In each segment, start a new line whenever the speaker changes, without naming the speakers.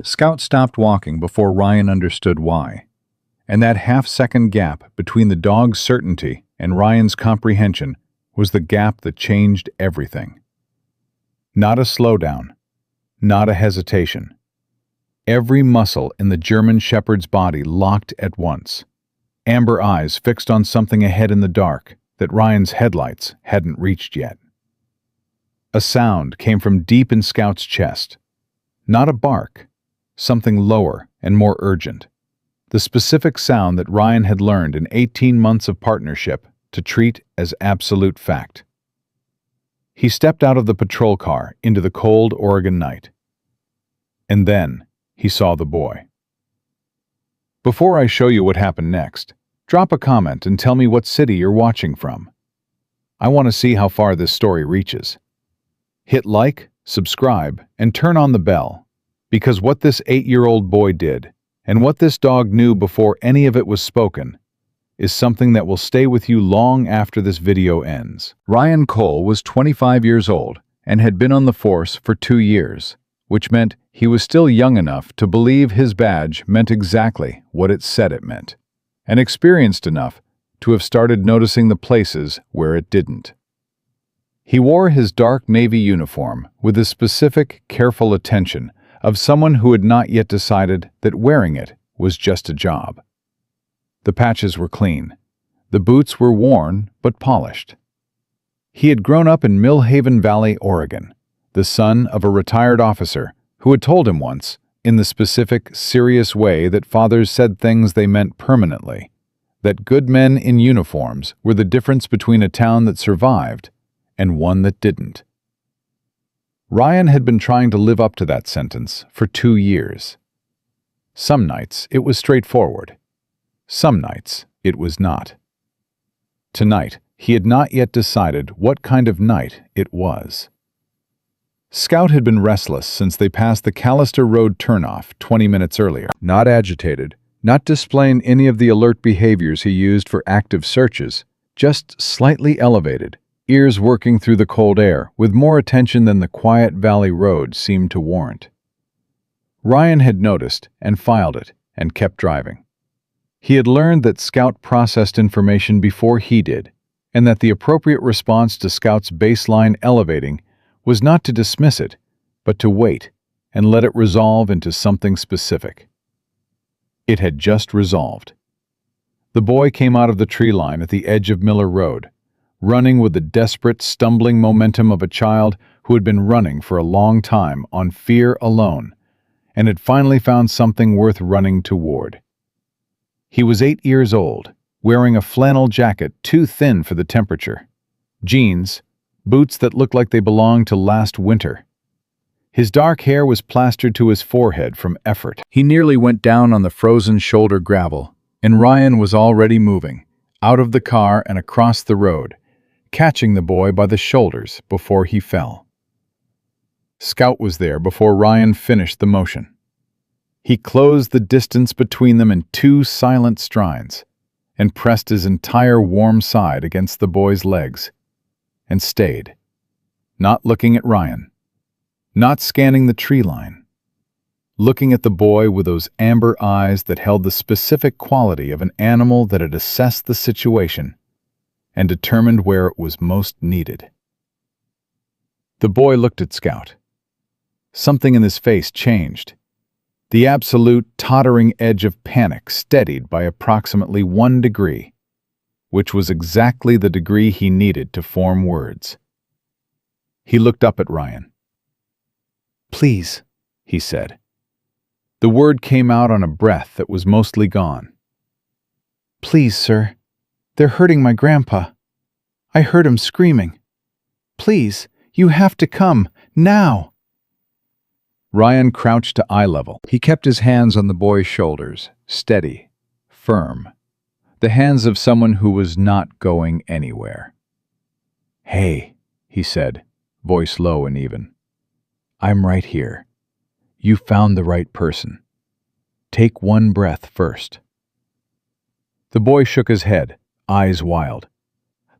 Scout stopped walking before Ryan understood why, and that half-second gap between the dog's certainty and Ryan's comprehension was the gap that changed everything. Not a slowdown, not a hesitation. Every muscle in the German shepherd's body locked at once. Amber eyes fixed on something ahead in the dark that Ryan's headlights hadn't reached yet. A sound came from deep in Scout's chest. Not a bark, something lower and more urgent. The specific sound that Ryan had learned in 18 months of partnership to treat as absolute fact. He stepped out of the patrol car into the cold Oregon night. And then he saw the boy. Before I show you what happened next, drop a comment and tell me what city you're watching from. I want to see how far this story reaches. Hit like, subscribe, and turn on the bell, because what this 8-year-old boy did, and what this dog knew before any of it was spoken, is something that will stay with you long after this video ends. Ryan Cole was 25 years old and had been on the force for 2 years, which meant he was still young enough to believe his badge meant exactly what it said it meant, and experienced enough to have started noticing the places where it didn't. He wore his dark navy uniform with the specific, careful attention of someone who had not yet decided that wearing it was just a job. The patches were clean. The boots were worn but polished. He had grown up in Millhaven Valley, Oregon, the son of a retired officer who had told him once, in the specific, serious way that fathers said things they meant permanently, that good men in uniforms were the difference between a town that survived and one that didn't. Ryan had been trying to live up to that sentence for 2 years. Some nights it was straightforward. Some nights it was not. Tonight, he had not yet decided what kind of night it was. Scout had been restless since they passed the Callister Road turnoff 20 minutes earlier. Not agitated, not displaying any of the alert behaviors he used for active searches, just slightly elevated, ears working through the cold air with more attention than the quiet valley road seemed to warrant. Ryan had noticed and filed it and kept driving. He had learned that Scout processed information before he did, and that the appropriate response to Scout's baseline elevating was not to dismiss it, but to wait and let it resolve into something specific. It had just resolved. The boy came out of the tree line at the edge of Miller Road, running with the desperate, stumbling momentum of a child who had been running for a long time on fear alone, and had finally found something worth running toward. He was 8 years old, wearing a flannel jacket too thin for the temperature, jeans, boots that looked like they belonged to last winter. His dark hair was plastered to his forehead from effort. He nearly went down on the frozen shoulder gravel, and Ryan was already moving, out of the car and across the road, catching the boy by the shoulders before he fell. Scout was there before Ryan finished the motion. He closed the distance between them in 2 silent strides, and pressed his entire warm side against the boy's legs, and stayed, not looking at Ryan, not scanning the tree line, looking at the boy with those amber eyes that held the specific quality of an animal that had assessed the situation and determined where it was most needed. The boy looked at Scout. Something in his face changed. The absolute tottering edge of panic steadied by approximately 1 degree, which was exactly the degree he needed to form words. He looked up at Ryan. "Please," he said. The word came out on a breath that was mostly gone. "Please, sir. They're hurting my grandpa. I heard him screaming. Please, you have to come, now." Ryan crouched to eye level. He kept his hands on the boy's shoulders, steady, firm. The hands of someone who was not going anywhere. "Hey," he said, voice low and even. "I'm right here. You found the right person. Take 1 breath first." The boy shook his head, eyes wild.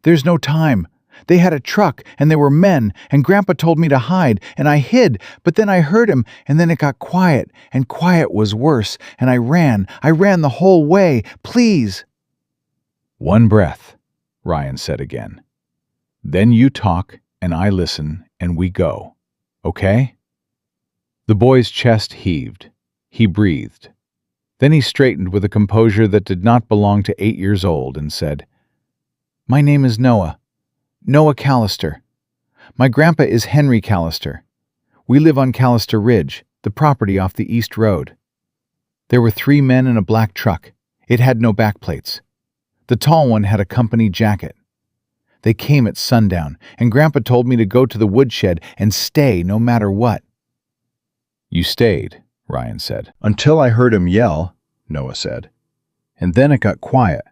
"There's no time.
They had a truck, and there were men, and Grandpa told me to hide, and I hid, but then I heard him, and then it got quiet, and quiet was worse, and I ran the whole way, please."
"One breath," Ryan said again. "Then you talk, and I listen, and we go. Okay?" The boy's chest heaved. He breathed. Then he straightened with a composure that did not belong to 8 years old and said,
"My name is Noah. Noah Callister. My grandpa is Henry Callister. We live on Callister Ridge, the property off the East Road. There were 3 men in a black truck. It had no backplates. The tall one had a company jacket. They came at sundown, and Grandpa told me to go to the woodshed and stay no matter what."
"You stayed," Ryan said. "Until I heard him yell," Noah said. "And then it got quiet.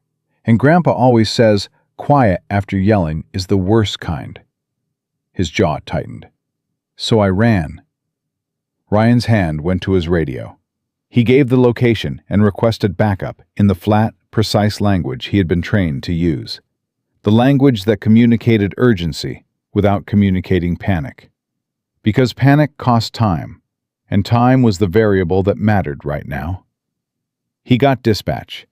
And Grandpa always says quiet after yelling is the worst kind." His jaw tightened. "So I ran." Ryan's hand went to his radio. He gave the location and requested backup in the flat, precise language he had been trained to use. The language that communicated urgency without communicating panic. Because panic cost time, and time was the variable that mattered right now. He got dispatch.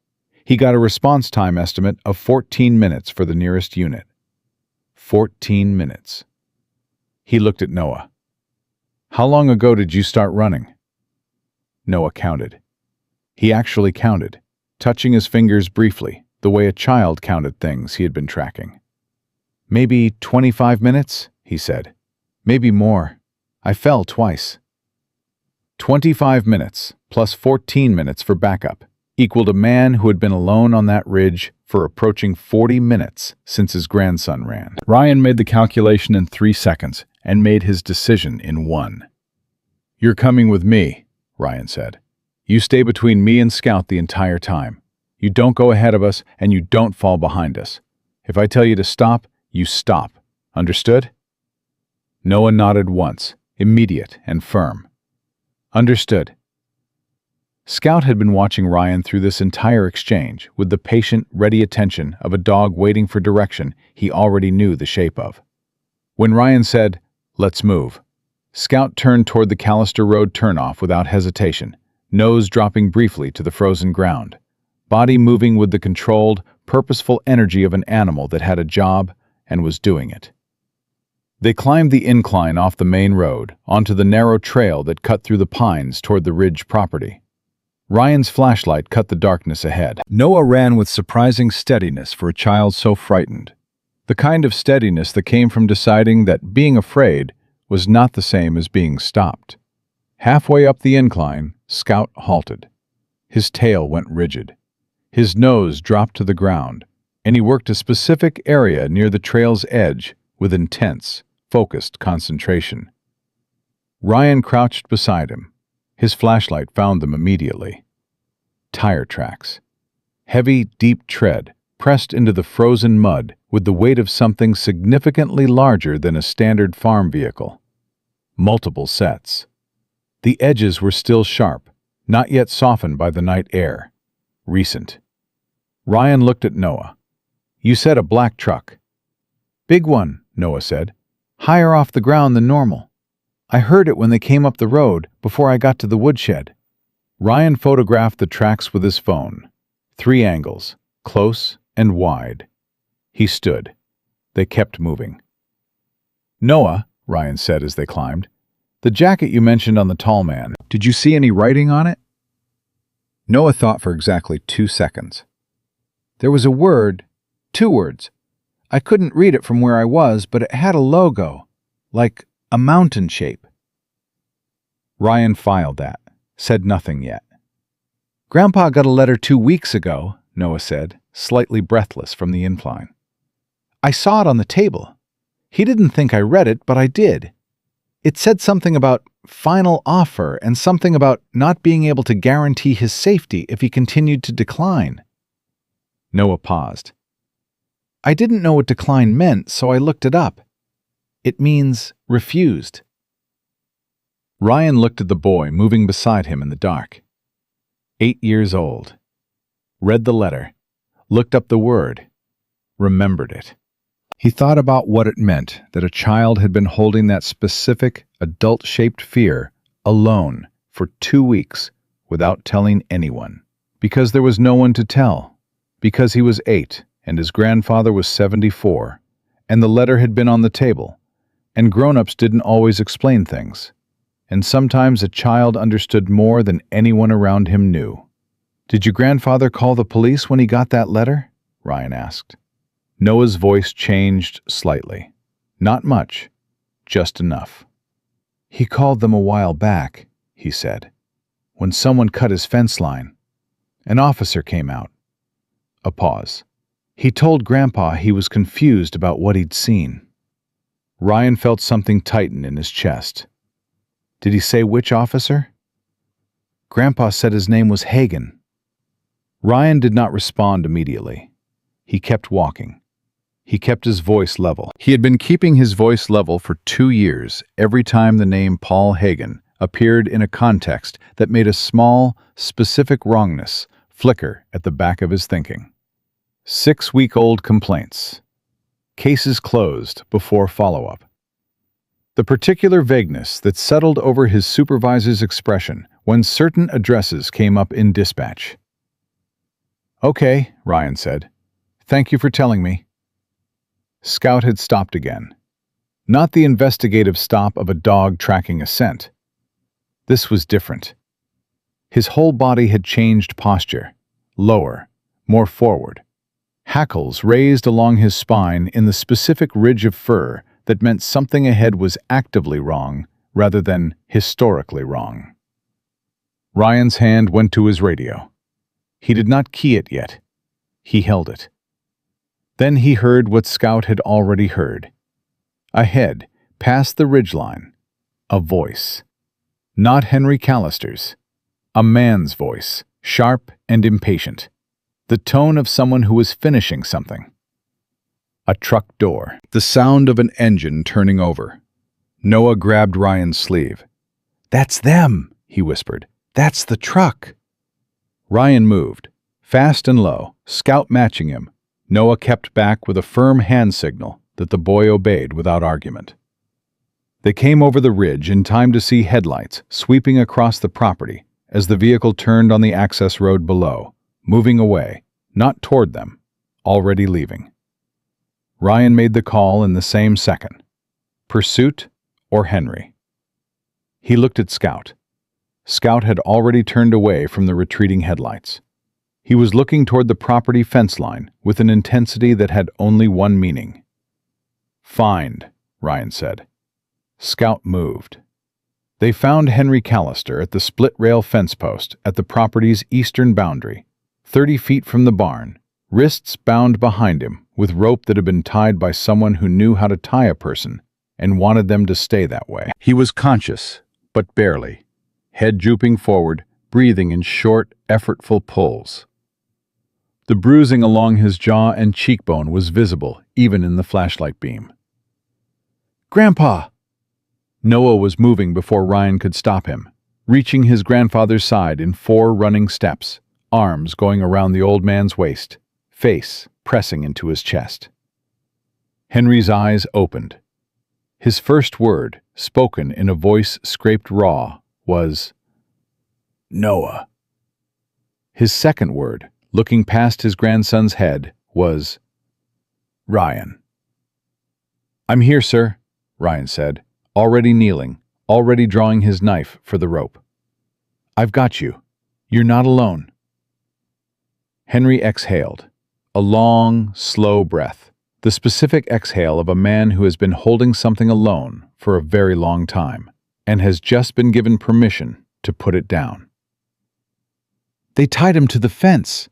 He got a response time estimate of 14 minutes for the nearest unit. 14 minutes. He looked at Noah. "How long ago did you start running?" Noah counted. He actually counted, touching his fingers briefly, the way a child counted things he had been tracking. "Maybe 25 minutes, he said. "Maybe more. I fell twice." 25 minutes, plus 14 minutes for backup, equaled a man who had been alone on that ridge for approaching 40 minutes since his grandson ran. Ryan made the calculation in 3 seconds and made his decision in 1. "You're coming with me," Ryan said. "You stay between me and Scout the entire time. You don't go ahead of us, and you don't fall behind us. If I tell you to stop, you stop. Understood?" Noah nodded once, immediate and firm. "Understood." Scout had been watching Ryan through this entire exchange with the patient, ready attention of a dog waiting for direction he already knew the shape of. When Ryan said, "Let's move," Scout turned toward the Callister Road turnoff without hesitation, nose dropping briefly to the frozen ground, body moving with the controlled, purposeful energy of an animal that had a job and was doing it. They climbed the incline off the main road onto the narrow trail that cut through the pines toward the ridge property. Ryan's flashlight cut the darkness ahead. Noah ran with surprising steadiness for a child so frightened. The kind of steadiness that came from deciding that being afraid was not the same as being stopped. Halfway up the incline, Scout halted. His tail went rigid. His nose dropped to the ground, and he worked a specific area near the trail's edge with intense, focused concentration. Ryan crouched beside him. His flashlight found them immediately. Tire tracks. Heavy, deep tread, pressed into the frozen mud with the weight of something significantly larger than a standard farm vehicle. Multiple sets. The edges were still sharp, not yet softened by the night air. Recent. Ryan looked at Noah. "You said a black truck." "Big one," Noah said. "Higher off the ground than normal. I heard it when they came up the road before I got to the woodshed." Ryan photographed the tracks with his phone. 3 angles, close and wide. He stood. They kept moving. "Noah," Ryan said as they climbed, "the jacket you mentioned on the tall man, did you see any writing on it?" Noah thought for exactly 2 seconds. "There was a word, 2 words. I couldn't read it from where I was, but it had a logo, like a mountain shape." Ryan filed that, said nothing yet. "Grandpa got a letter 2 weeks ago," Noah said, slightly breathless from the incline. "I saw it on the table. He didn't think I read it, but I did. It said something about final offer and something about not being able to guarantee his safety if he continued to decline." Noah paused. "I didn't know what decline meant, so I looked it up. It means refused." Ryan looked at the boy moving beside him in the dark. 8 years old. Read the letter, looked up the word, remembered it. He thought about what it meant that a child had been holding that specific, adult-shaped fear alone for 2 weeks without telling anyone. Because there was no one to tell. Because he was 8 and his grandfather was 74, and the letter had been on the table, and grown-ups didn't always explain things. And sometimes a child understood more than anyone around him knew. "Did your grandfather call the police when he got that letter?" Ryan asked. Noah's voice changed slightly. Not much, just enough. "He called them a while back," he said, "when someone cut his fence line. An officer came out." A pause. "He told Grandpa he was confused about what he'd seen." Ryan felt something tighten in his chest. "Did he say which officer?" "Grandpa said his name was Hagen." Ryan did not respond immediately. He kept walking. He kept his voice level. He had been keeping his voice level for 2 years every time the name Paul Hagen appeared in a context that made a small, specific wrongness flicker at the back of his thinking. 6-week-old complaints. Cases closed before follow-up. The particular vagueness that settled over his supervisor's expression when certain addresses came up in dispatch. "Okay," Ryan said. "Thank you for telling me." Scout had stopped again. Not the investigative stop of a dog tracking a scent. This was different. His whole body had changed posture, lower, more forward. Hackles raised along his spine in the specific ridge of fur that meant something ahead was actively wrong rather than historically wrong. Ryan's hand went to his radio. He did not key it yet. He held it. Then he heard what Scout had already heard. Ahead, past the ridgeline, a voice. Not Henry Callister's. A man's voice, sharp and impatient. The tone of someone who was finishing something. A truck door. The sound of an engine turning over. Noah grabbed Ryan's sleeve. "That's them," he whispered. "That's the truck." Ryan moved, fast and low, Scout matching him. Noah kept back with a firm hand signal that the boy obeyed without argument. They came over the ridge in time to see headlights sweeping across the property as the vehicle turned on the access road below, moving away, not toward them, already leaving. Ryan made the call in the same second. Pursuit or Henry? He looked at Scout. Scout had already turned away from the retreating headlights. He was looking toward the property fence line with an intensity that had only one meaning. "Find," Ryan said. Scout moved. They found Henry Callister at the split-rail fence post at the property's eastern boundary, 30 feet from the barn, wrists bound behind him with rope that had been tied by someone who knew how to tie a person and wanted them to stay that way. He was conscious, but barely, head drooping forward, breathing in short, effortful pulls. The bruising along his jaw and cheekbone was visible even in the flashlight beam. "Grandpa!" Noah was moving before Ryan could stop him, reaching his grandfather's side in 4 running steps, arms going around the old man's waist, face pressing into his chest. Henry's eyes opened. His first word, spoken in a voice scraped raw, was, "Noah." His second word, looking past his grandson's head, was, "Ryan." "I'm here, sir," Ryan said, already kneeling, already drawing his knife for the rope. "I've got you. You're not alone." Henry exhaled, a long, slow breath, the specific exhale of a man who has been holding something alone for a very long time and has just been given permission to put it down. "They tied him to the fence,"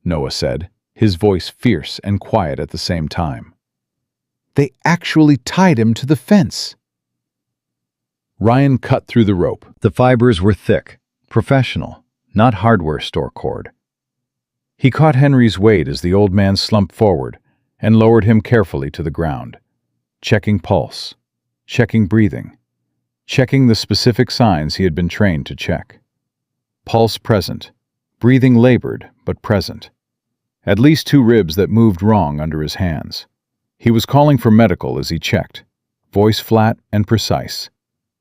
Noah said, his voice fierce and quiet at the same time. "They actually tied him to the fence." Ryan cut through the rope. The fibers were thick, professional, not hardware store cord. He caught Henry's weight as the old man slumped forward and lowered him carefully to the ground, checking pulse, checking breathing, checking the specific signs he had been trained to check. Pulse present, breathing labored but present. At least 2 ribs that moved wrong under his hands. He was calling for medical as he checked, voice flat and precise,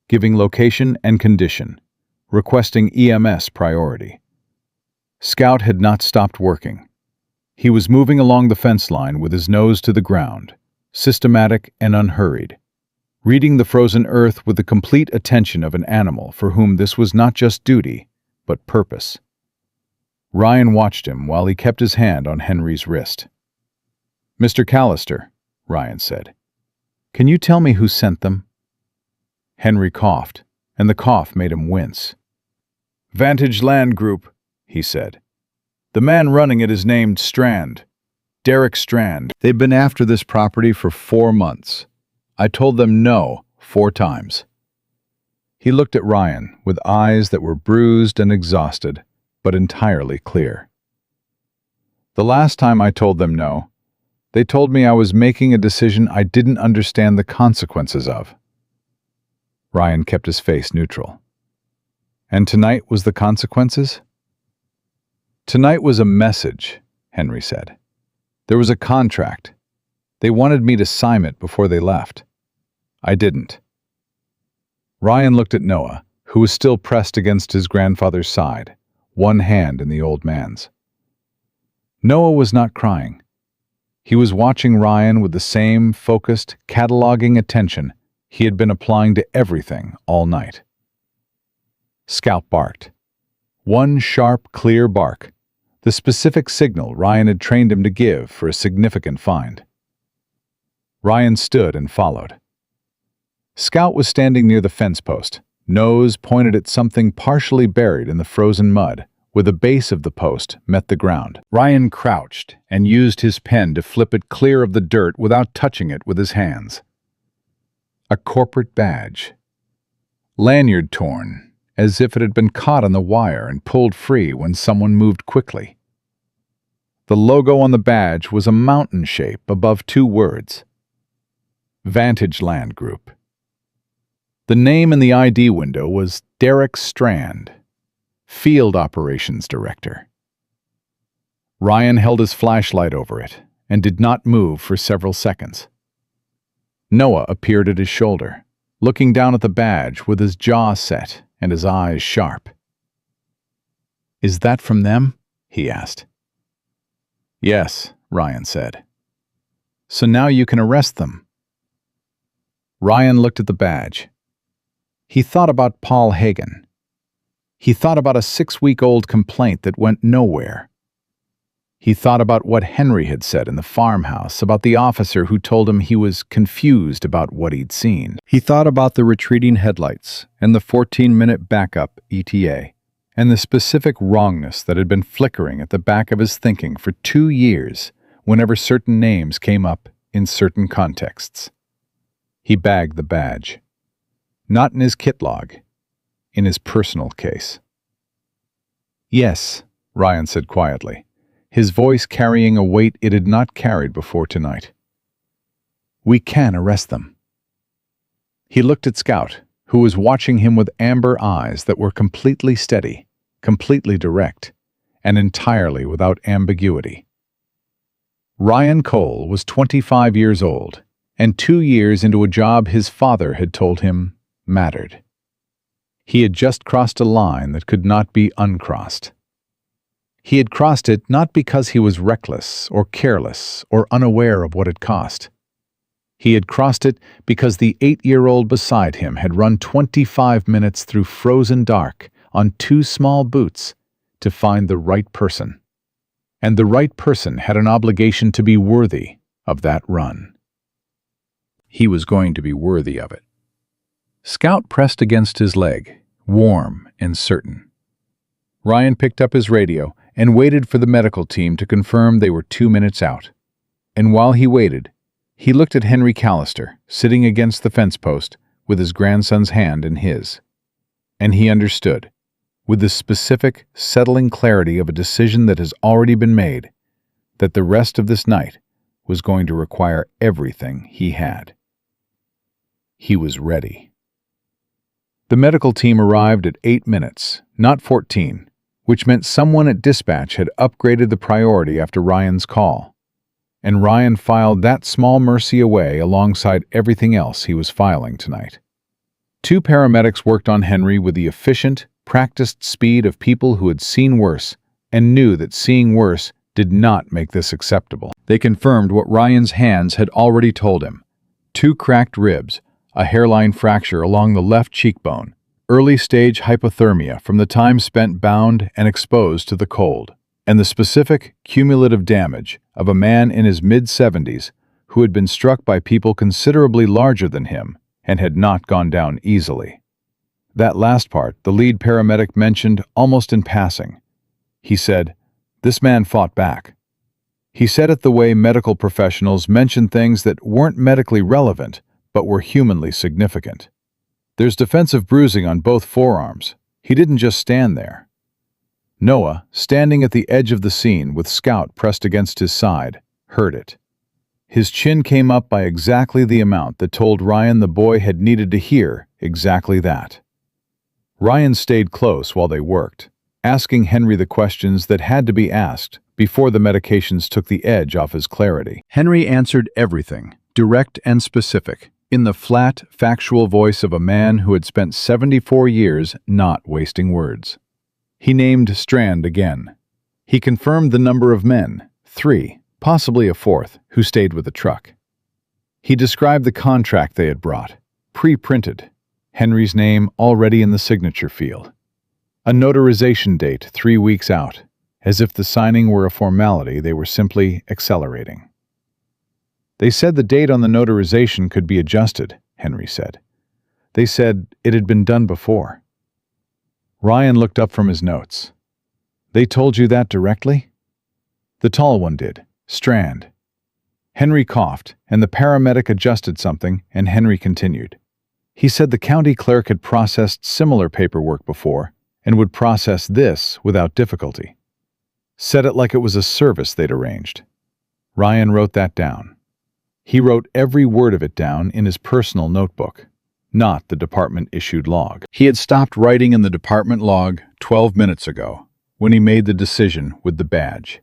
giving location and condition, requesting EMS priority. Scout had not stopped working. He was moving along the fence line with his nose to the ground, systematic and unhurried, reading the frozen earth with the complete attention of an animal for whom this was not just duty, but purpose. Ryan watched him while he kept his hand on Henry's wrist. "Mr. Callister," Ryan said, "can you tell me who sent them?" Henry coughed, and the cough made him wince. "Vantage Land Group," he said. "The man running it is named Strand. Derek Strand. They've been after this property for 4 months. I told them no 4 times. He looked at Ryan with eyes that were bruised and exhausted, but entirely clear. "The last time I told them no, they told me I was making a decision I didn't understand the consequences of." Ryan kept his face neutral. "And tonight was the consequences?" "Tonight was a message," Henry said. "There was a contract. They wanted me to sign it before they left. I didn't." Ryan looked at Noah, who was still pressed against his grandfather's side, one hand in the old man's. Noah was not crying. He was watching Ryan with the same focused, cataloging attention he had been applying to everything all night. Scout barked. One sharp, clear bark, the specific signal Ryan had trained him to give for a significant find. Ryan stood and followed. Scout was standing near the fence post, nose pointed at something partially buried in the frozen mud, where the base of the post met the ground. Ryan crouched and used his pen to flip it clear of the dirt without touching it with his hands. A corporate badge. Lanyard torn, as if it had been caught on the wire and pulled free when someone moved quickly. The logo on the badge was a mountain shape above 2 words. Vantage Land Group. The name in the ID window was Derek Strand, Field Operations Director. Ryan held his flashlight over it and did not move for several seconds. Noah appeared at his shoulder, looking down at the badge with his jaw set and his eyes sharp. "Is that from them?" he asked. "Yes," Ryan said. "So now you can arrest them." Ryan looked at the badge. He thought about Paul Hagen. He thought about a 6-week-old complaint that went nowhere. He thought about what Henry had said in the farmhouse about the officer who told him he was confused about what he'd seen. He thought about the retreating headlights and the 14-minute backup ETA, and the specific wrongness that had been flickering at the back of his thinking for 2 years whenever certain names came up in certain contexts. He bagged the badge. Not in his kit log, in his personal case. "Yes," Ryan said quietly, his voice carrying a weight it had not carried before tonight. "We can arrest them." He looked at Scout, who was watching him with amber eyes that were completely steady, completely direct, and entirely without ambiguity. Ryan Cole was 25 years old, and 2 years into a job his father had told him mattered. He had just crossed a line that could not be uncrossed. He had crossed it not because he was reckless or careless or unaware of what it cost. He had crossed it because the 8-year-old beside him had run 25 minutes through frozen dark on 2 small boots to find the right person. And the right person had an obligation to be worthy of that run. He was going to be worthy of it. Scout pressed against his leg, warm and certain. Ryan picked up his radio and waited for the medical team to confirm they were 2 minutes out. And while he waited, he looked at Henry Callister, sitting against the fence post with his grandson's hand in his. And he understood, with the specific, settling clarity of a decision that has already been made, that the rest of this night was going to require everything he had. He was ready. The medical team arrived at 8 minutes, not 14, which meant someone at dispatch had upgraded the priority after Ryan's call. and Ryan filed that small mercy away alongside everything else he was filing tonight. Two paramedics worked on Henry with the efficient, practiced speed of people who had seen worse and knew that seeing worse did not make this acceptable. They confirmed what Ryan's hands had already told him. 2 cracked ribs, a hairline fracture along the left cheekbone, early-stage hypothermia from the time spent bound and exposed to the cold, and the specific, cumulative damage of a man in his mid-70s who had been struck by people considerably larger than him and had not gone down easily. That last part the lead paramedic mentioned almost in passing. He said, "This man fought back." He said it the way medical professionals mention things that weren't medically relevant but were humanly significant. "There's defensive bruising on both forearms. He didn't just stand there." Noah, standing at the edge of the scene with Scout pressed against his side, heard it. His chin came up by exactly the amount that told Ryan the boy had needed to hear exactly that. Ryan stayed close while they worked, asking Henry the questions that had to be asked before the medications took the edge off his clarity. Henry answered everything, direct and specific, in the flat, factual voice of a man who had spent 74 years not wasting words. He named Strand again. He confirmed the number of men, 3, possibly a 4th, who stayed with the truck. He described the contract they had brought, pre-printed, Henry's name already in the signature field. A notarization date 3 weeks out, as if the signing were a formality they were simply accelerating. "They said the date on the notarization could be adjusted," Henry said. "They said it had been done before." Ryan looked up from his notes. "They told you that directly?" "The tall one did, Strand." Henry coughed, and the paramedic adjusted something, and Henry continued. "He said the county clerk had processed similar paperwork before and would process this without difficulty. Said it like it was a service they'd arranged." Ryan wrote that down. He wrote every word of it down in his personal notebook, not the department-issued log. He had stopped writing in the department log 12 minutes ago, when he made the decision with the badge.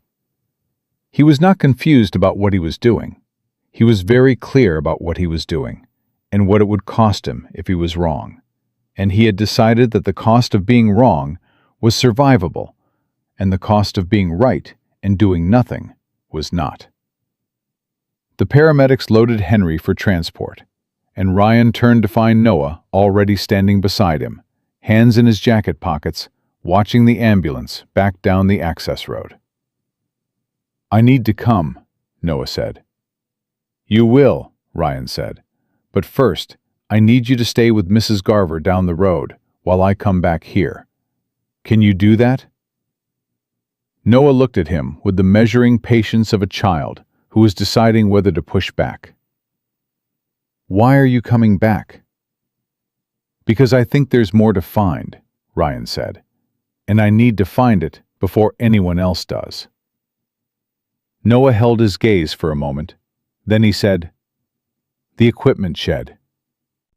He was not confused about what he was doing. He was very clear about what he was doing, and what it would cost him if he was wrong. And he had decided that the cost of being wrong was survivable, and the cost of being right and doing nothing was not. The paramedics loaded Henry for transport, and Ryan turned to find Noah already standing beside him, hands in his jacket pockets, watching the ambulance back down the access road. "I need to come," Noah said. "You will," Ryan said. "But first, I need you to stay with Mrs. Garver down the road while I come back here. Can you do that?" Noah looked at him with the measuring patience of a child who was deciding whether to push back. "Why are you coming back?" "Because I think there's more to find," Ryan said, "and I need to find it before anyone else does." Noah held his gaze for a moment. Then he said, "The equipment shed.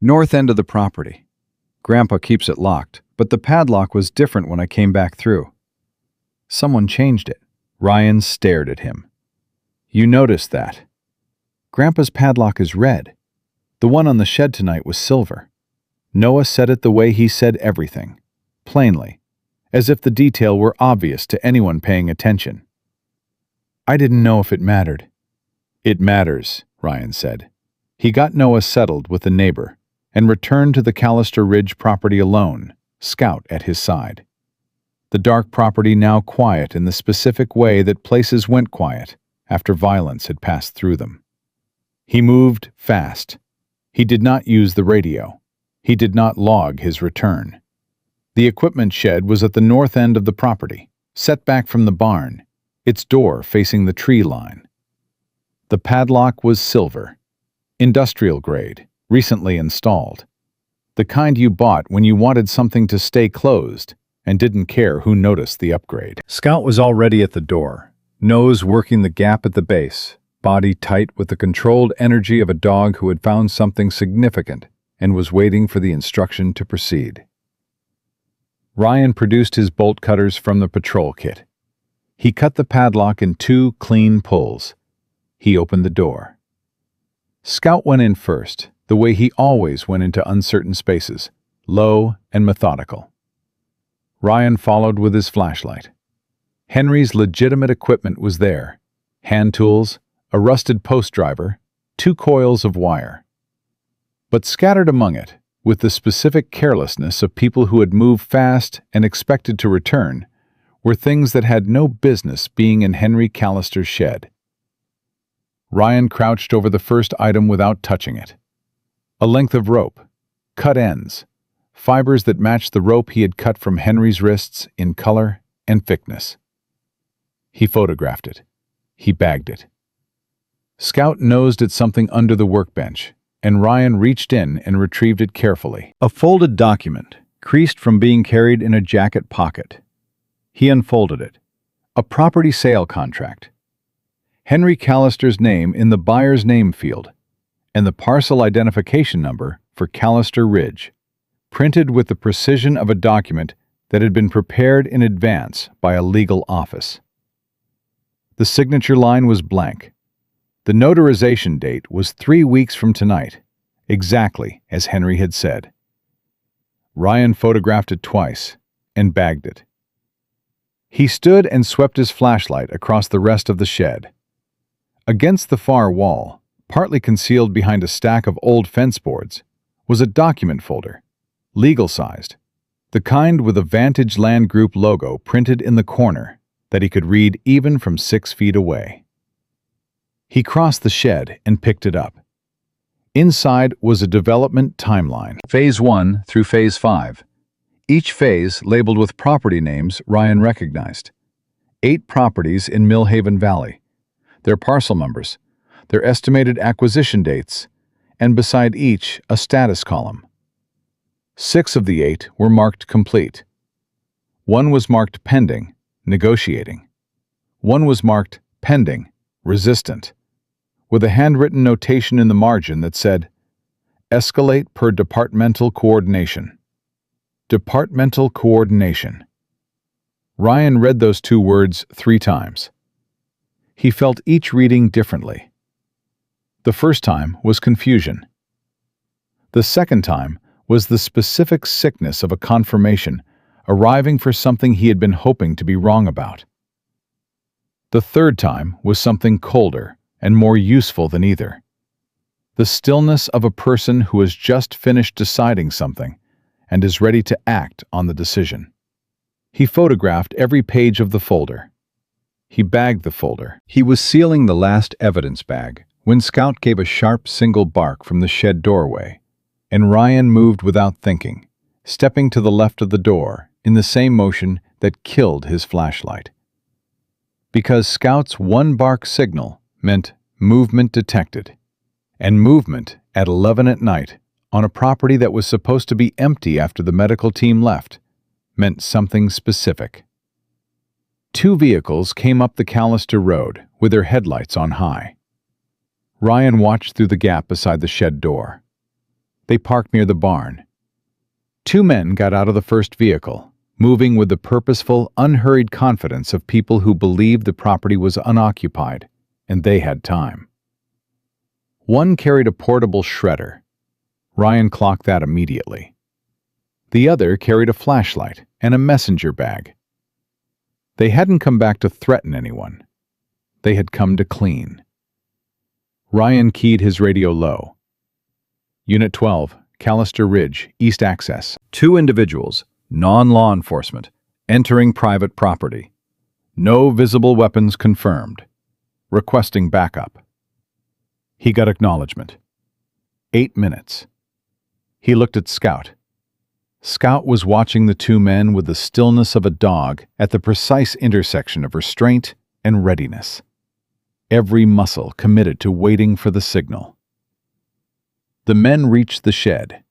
North end of the property. Grandpa keeps it locked, but the padlock was different when I came back through. Someone changed it." Ryan stared at him. "You noticed that? Grandpa's padlock is red. The one on the shed tonight was silver." Noah said it the way he said everything, plainly, as if the detail were obvious to anyone paying attention. "I didn't know if it mattered." "It matters," Ryan said. He got Noah settled with the neighbor and returned to the Callister Ridge property alone, Scout at his side. The dark property now quiet in the specific way that places went quiet after violence had passed through them. He moved fast. He did not use the radio. He did not log his return. The equipment shed was at the north end of the property, set back from the barn, its door facing the tree line. The padlock was silver, industrial grade, recently installed. The kind you bought when you wanted something to stay closed and didn't care who noticed the upgrade. Scout was already at the door, nose working the gap at the base, body tight with the controlled energy of a dog who had found something significant and was waiting for the instruction to proceed. Ryan produced his bolt cutters from the patrol kit. He cut the padlock in 2 clean pulls. He opened the door. Scout went in first, the way he always went into uncertain spaces, low and methodical. Ryan followed with his flashlight. Henry's legitimate equipment was there: hand tools, a rusted post driver, 2 coils of wire. But scattered among it, with the specific carelessness of people who had moved fast and expected to return, were things that had no business being in Henry Callister's shed. Ryan crouched over the first item without touching it. A length of rope, cut ends, fibers that matched the rope he had cut from Henry's wrists in color and thickness. He photographed it. He bagged it. Scout nosed at something under the workbench, and Ryan reached in and retrieved it carefully. A folded document, creased from being carried in a jacket pocket. He unfolded it. A property sale contract. Henry Callister's name in the buyer's name field, and the parcel identification number for Callister Ridge, printed with the precision of a document that had been prepared in advance by a legal office. The signature line was blank. The notarization date was 3 weeks from tonight, exactly as Henry had said. Ryan photographed it twice and bagged it. He stood and swept his flashlight across the rest of the shed. Against the far wall, partly concealed behind a stack of old fence boards, was a document folder, legal-sized, the kind with a Vantage Land Group logo printed in the corner that he could read even from 6 feet away. He crossed the shed and picked it up. Inside was a development timeline, Phase 1 through Phase 5. Each phase labeled with property names Ryan recognized. 8 properties in Millhaven Valley, their parcel numbers, their estimated acquisition dates, and beside each a status column. 6 of the 8 were marked complete. 1 was marked pending, negotiating. 1 was marked pending, resistant, with a handwritten notation in the margin that said, "Escalate per departmental coordination." Departmental coordination. Ryan read those 2 words 3 times. He felt each reading differently. The first time was confusion. The second time was the specific sickness of a confirmation, arriving for something he had been hoping to be wrong about. The third time was something colder and more useful than either. The stillness of a person who has just finished deciding something and is ready to act on the decision. He photographed every page of the folder. He bagged the folder. He was sealing the last evidence bag when Scout gave a sharp single bark from the shed doorway, and Ryan moved without thinking, stepping to the left of the door in the same motion that killed his flashlight. Because Scout's 1 bark signal meant movement detected, and movement at 11 at night on a property that was supposed to be empty after the medical team left meant something specific. 2 vehicles came up the Callister Road with their headlights on high. Ryan watched through the gap beside the shed door. They parked near the barn. 2 men got out of the first vehicle, moving with the purposeful, unhurried confidence of people who believed the property was unoccupied and they had time. 1 carried a portable shredder. Ryan clocked that immediately. The other carried a flashlight and a messenger bag. They hadn't come back to threaten anyone. They had come to clean. Ryan keyed his radio low. Unit 12, Callister Ridge, East Access. 2 individuals, non-law enforcement, entering private property. No visible weapons confirmed. Requesting backup. He got acknowledgement. 8 minutes. He looked at Scout. Scout was watching the 2 men with the stillness of a dog at the precise intersection of restraint and readiness. Every muscle committed to waiting for the signal. The men reached the shed.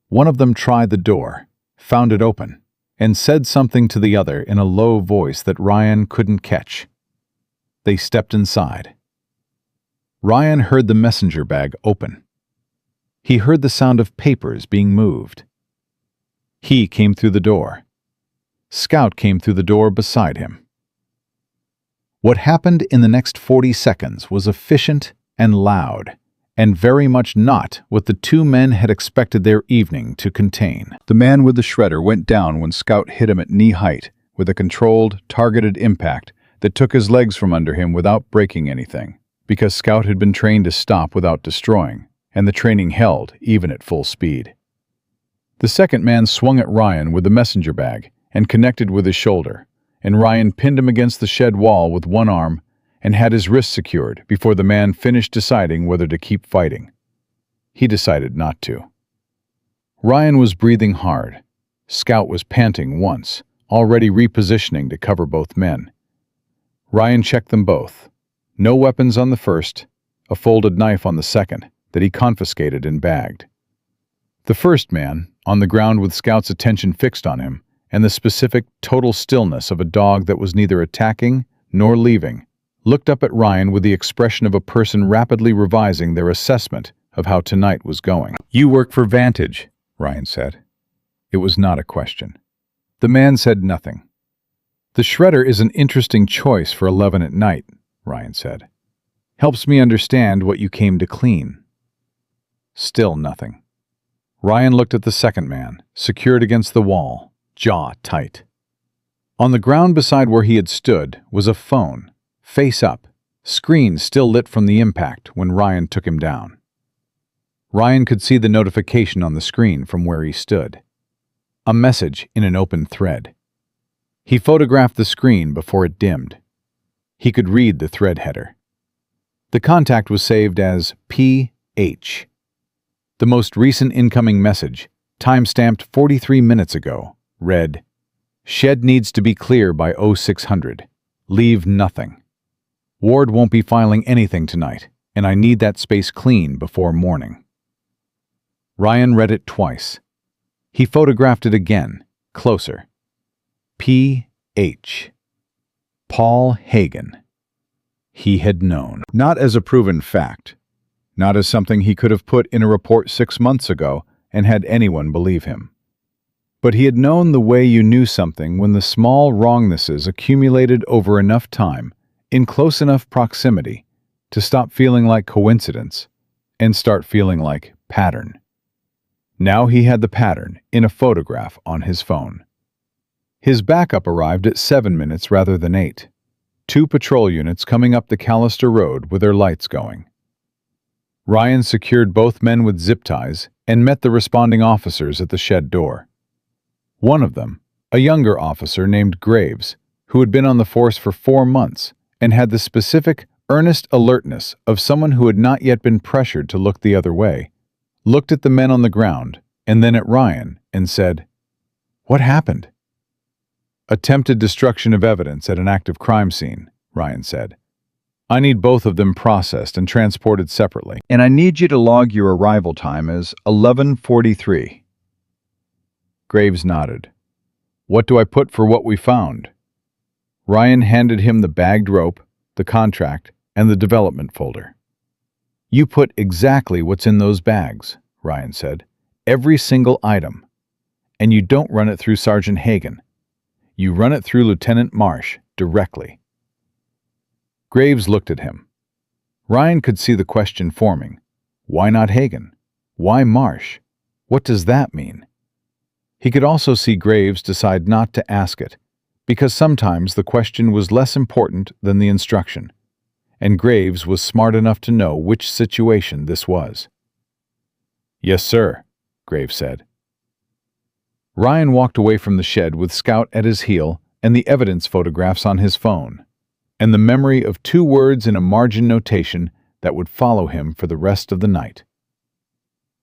One of them tried the door, found it open, and said something to the other in a low voice that Ryan couldn't catch. They stepped inside. Ryan heard the messenger bag open. He heard the sound of papers being moved. He came through the door. Scout came through the door beside him. What happened in the next 40 seconds was efficient and loud, and very much not what the two men had expected their evening to contain. The man with the shredder went down when Scout hit him at knee height with a controlled, targeted impact that took his legs from under him without breaking anything, because Scout had been trained to stop without destroying, and the training held even at full speed. The second man swung at Ryan with the messenger bag and connected with his shoulder, and Ryan pinned him against the shed wall with one arm and had his wrist secured before the man finished deciding whether to keep fighting. He decided not to. Ryan was breathing hard. Scout was panting once, already repositioning to cover both men. Ryan checked them both. No weapons on the first, a folded knife on the second that he confiscated and bagged. The first man, on the ground with Scout's attention fixed on him, and the specific, total stillness of a dog that was neither attacking nor leaving, looked up at Ryan with the expression of a person rapidly revising their assessment of how tonight was going. "You work for Vantage," Ryan said. It was not a question. The man said nothing. "The shredder is an interesting choice for 11 at night," Ryan said. "Helps me understand what you came to clean." Still nothing. Ryan looked at the second man, secured against the wall, jaw tight. On the ground beside where he had stood was a phone, face up, screen still lit from the impact when Ryan took him down. Ryan could see the notification on the screen from where he stood. A message in an open thread. He photographed the screen before it dimmed. He could read the thread header. The contact was saved as P.H. The most recent incoming message, time-stamped 43 minutes ago, read, "Shed needs to be clear by 0600. Leave nothing. Ward won't be filing anything tonight, and I need that space clean before morning." Ryan read it twice. He photographed it again, closer. P.H. Paul Hagen. He had known. Not as a proven fact. Not as something he could have put in a report 6 months ago and had anyone believe him. But he had known the way you knew something when the small wrongnesses accumulated over enough time, in close enough proximity, to stop feeling like coincidence and start feeling like pattern. Now he had the pattern in a photograph on his phone. His backup arrived at 7 minutes rather than 8. 2 patrol units coming up the Callister Road with their lights going. Ryan secured both men with zip ties and met the responding officers at the shed door. One of them, a younger officer named Graves, who had been on the force for 4 months and had the specific, earnest alertness of someone who had not yet been pressured to look the other way, looked at the men on the ground and then at Ryan and said, "What happened?" "Attempted destruction of evidence at an active crime scene," Ryan said. "I need both of them processed and transported separately, and I need you to log your arrival time as 11:43. Graves nodded. "What do I put for what we found?" Ryan handed him the bagged rope, the contract, and the development folder. "You put exactly what's in those bags," Ryan said. "Every single item. And you don't run it through Sergeant Hagen. You run it through Lieutenant Marsh directly." Graves looked at him. Ryan could see the question forming. Why not Hagen? Why Marsh? What does that mean? He could also see Graves decide not to ask it, because sometimes the question was less important than the instruction, and Graves was smart enough to know which situation this was. "Yes, sir," Graves said. Ryan walked away from the shed with Scout at his heel and the evidence photographs on his phone, and the memory of 2 words in a margin notation that would follow him for the rest of the night.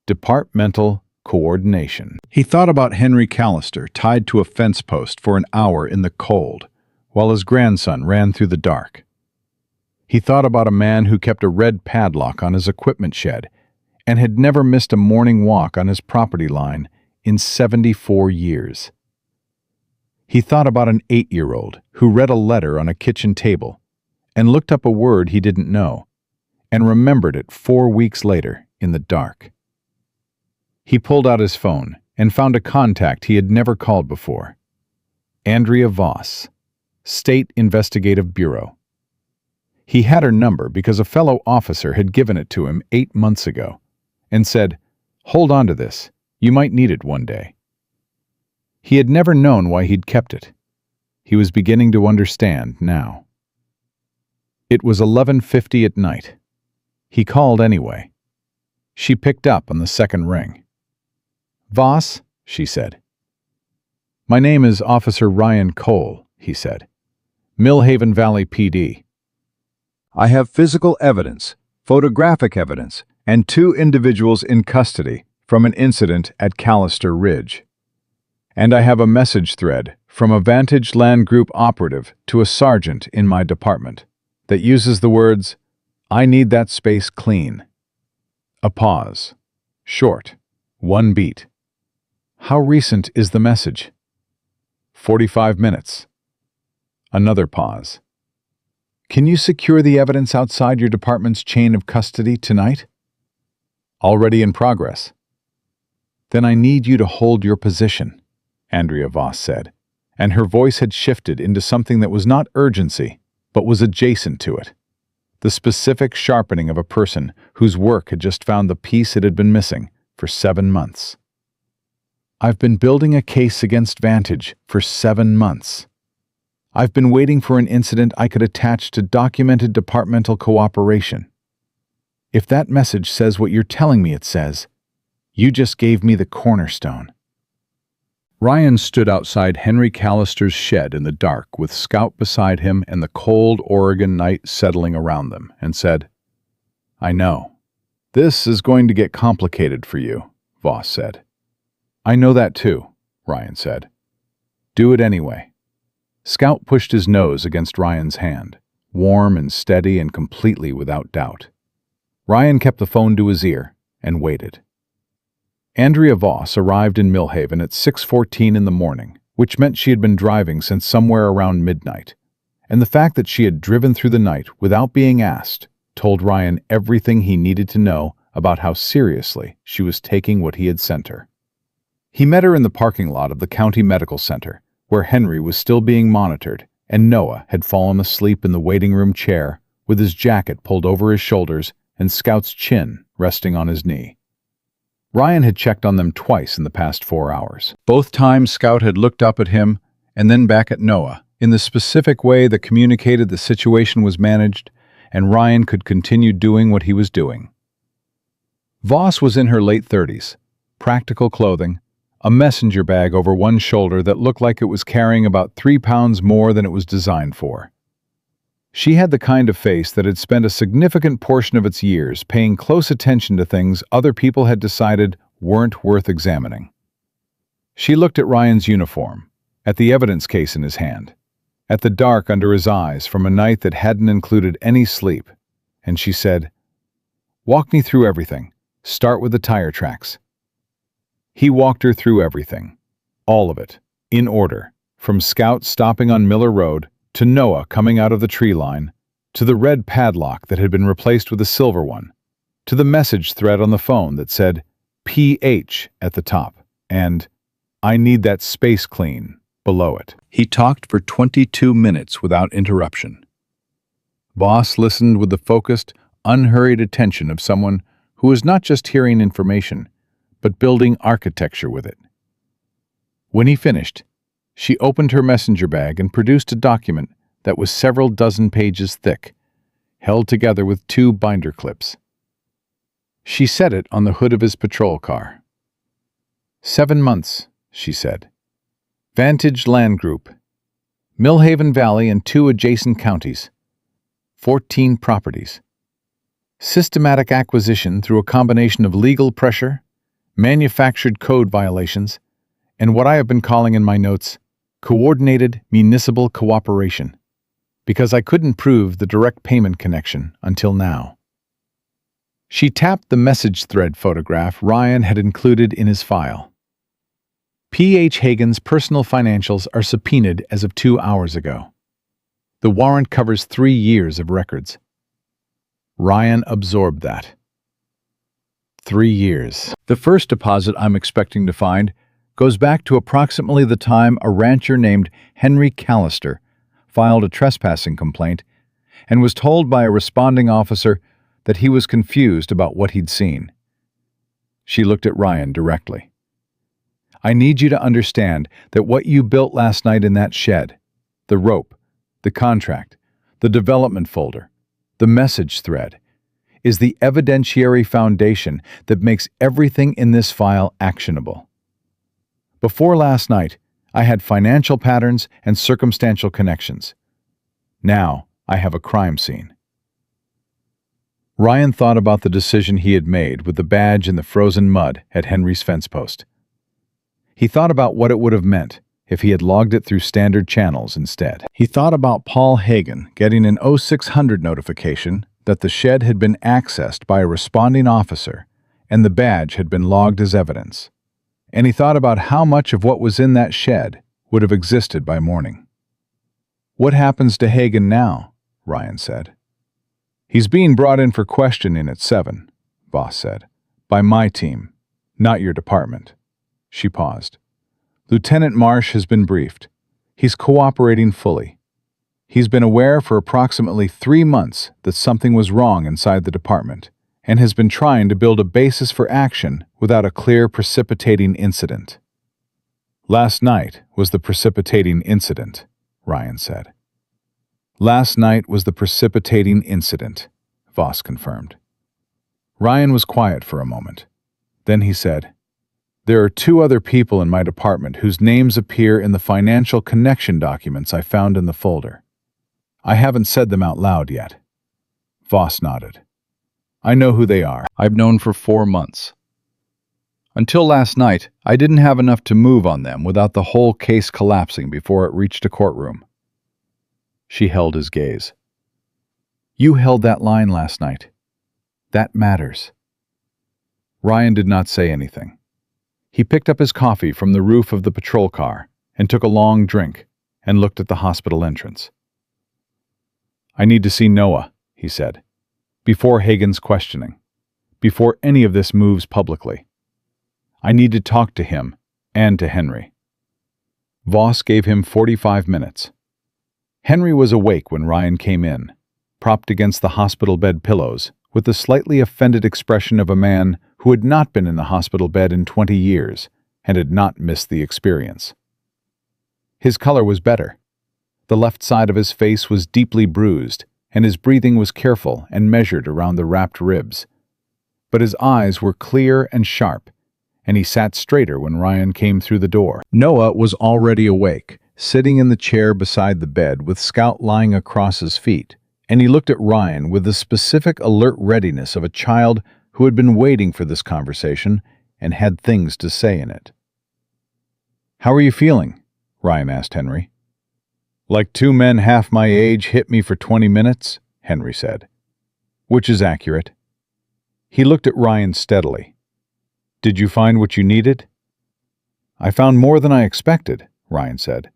Departmental coordination. He thought about Henry Callister tied to a fence post for an hour in the cold, while his grandson ran through the dark. He thought about a man who kept a red padlock on his equipment shed and had never missed a morning walk on his property line in 74 years. He thought about an 8-year-old who read a letter on a kitchen table and looked up a word he didn't know and remembered it 4 weeks later in the dark. He pulled out his phone and found a contact he had never called before. Andrea Voss, State Investigative Bureau. He had her number because a fellow officer had given it to him 8 months ago and said, "Hold on to this. You might need it one day." He had never known why he'd kept it. He was beginning to understand now. It was 11:50 at night. He called anyway. She picked up on the second ring. "Voss," she said. "My name is Officer Ryan Cole," he said. "Millhaven Valley PD. I have physical evidence, photographic evidence, and 2 individuals in custody from an incident at Callister Ridge. And I have a message thread from a Vantage Land Group operative to a sergeant in my department that uses the words, 'I need that space clean.'" A pause. Short. 1 beat. "How recent is the message?" 45 minutes. Another pause. "Can you secure the evidence outside your department's chain of custody tonight?" "Already in progress." "Then I need you to hold your position," Andrea Voss said, and her voice had shifted into something that was not urgency, but was adjacent to it. The specific sharpening of a person whose work had just found the piece it had been missing for 7 months. "I've been building a case against Vantage for 7 months. I've been waiting for an incident I could attach to documented departmental cooperation. If that message says what you're telling me it says, you just gave me the cornerstone." Ryan stood outside Henry Callister's shed in the dark with Scout beside him and the cold Oregon night settling around them, and said, "I know. This is going to get complicated for you," Voss said. "I know that too," Ryan said. "Do it anyway." Scout pushed his nose against Ryan's hand, warm and steady and completely without doubt. Ryan kept the phone to his ear and waited. Andrea Voss arrived in Millhaven at 6:14 in the morning, which meant she had been driving since somewhere around midnight, and the fact that she had driven through the night without being asked told Ryan everything he needed to know about how seriously she was taking what he had sent her. He met her in the parking lot of the county medical center, where Henry was still being monitored, and Noah had fallen asleep in the waiting room chair with his jacket pulled over his shoulders and Scout's chin resting on his knee. Ryan had checked on them twice in the past 4 hours. Both times Scout had looked up at him and then back at Noah in the specific way that communicated the situation was managed and Ryan could continue doing what he was doing. Voss was in her late 30s, practical clothing, a messenger bag over one shoulder that looked like it was carrying about 3 pounds more than it was designed for. She had the kind of face that had spent a significant portion of its years paying close attention to things other people had decided weren't worth examining. She looked at Ryan's uniform, at the evidence case in his hand, at the dark under his eyes from a night that hadn't included any sleep, and she said, "Walk me through everything. Start with the tire tracks." He walked her through everything, all of it, in order, from Scout stopping on Miller Road, to Noah coming out of the tree line, to the red padlock that had been replaced with a silver one, to the message thread on the phone that said PH at the top, and "I need that space clean" below it. He talked for 22 minutes without interruption. Voss listened with the focused, unhurried attention of someone who was not just hearing information, but building architecture with it. When he finished, she opened her messenger bag and produced a document that was several dozen pages thick, held together with 2 binder clips. She set it on the hood of his patrol car. 7 months, she said. Vantage Land Group. Millhaven Valley and 2 adjacent counties. 14 properties. Systematic acquisition through a combination of legal pressure, manufactured code violations, and what I have been calling in my notes, coordinated municipal cooperation, because I couldn't prove the direct payment connection until now. She tapped the message thread photograph Ryan had included in his file. P.H. Hagen's personal financials are subpoenaed as of 2 hours ago. The warrant covers 3 years of records. Ryan absorbed that. 3 years. The first deposit I'm expecting to find goes back to approximately the time a rancher named Henry Callister filed a trespassing complaint and was told by a responding officer that he was confused about what he'd seen. She looked at Ryan directly. "I need you to understand that what you built last night in that shed, the rope, the contract, the development folder, the message thread, is the evidentiary foundation that makes everything in this file actionable. Before last night, I had financial patterns and circumstantial connections. Now, I have a crime scene." Ryan thought about the decision he had made with the badge in the frozen mud at Henry's fence post. He thought about what it would have meant if he had logged it through standard channels instead. He thought about Paul Hagen getting an 0600 notification that the shed had been accessed by a responding officer and the badge had been logged as evidence. And he thought about how much of what was in that shed would have existed by morning. "What happens to Hagen now?" Ryan said. "He's being brought in for questioning at 7, Voss said. "By my team, not your department." She paused. "Lieutenant Marsh has been briefed. He's cooperating fully. He's been aware for approximately 3 months that something was wrong inside the department, and has been trying to build a basis for action without a clear precipitating incident." "Last night was the precipitating incident," Ryan said. "Last night was the precipitating incident," Voss confirmed. Ryan was quiet for a moment. Then he said, "There are 2 other people in my department whose names appear in the financial connection documents I found in the folder. I haven't said them out loud yet." Voss nodded. "I know who they are. I've known for 4 months. Until last night, I didn't have enough to move on them without the whole case collapsing before it reached a courtroom." She held his gaze. "You held that line last night. That matters." Ryan did not say anything. He picked up his coffee from the roof of the patrol car and took a long drink and looked at the hospital entrance. "I need to see Noah," he said, "before Hagen's questioning, before any of this moves publicly. I need to talk to him and to Henry." Voss gave him 45 minutes. Henry was awake when Ryan came in, propped against the hospital bed pillows, with the slightly offended expression of a man who had not been in the hospital bed in 20 years and had not missed the experience. His color was better. The left side of his face was deeply bruised, and his breathing was careful and measured around the wrapped ribs. But his eyes were clear and sharp, and he sat straighter when Ryan came through the door. Noah was already awake, sitting in the chair beside the bed with Scout lying across his feet, and he looked at Ryan with the specific alert readiness of a child who had been waiting for this conversation and had things to say in it. "How are you feeling?" Ryan asked Henry. "Like 2 men half my age hit me for 20 minutes, Henry said. "Which is accurate." He looked at Ryan steadily. "Did you find what you needed?" "I found more than I expected," Ryan said.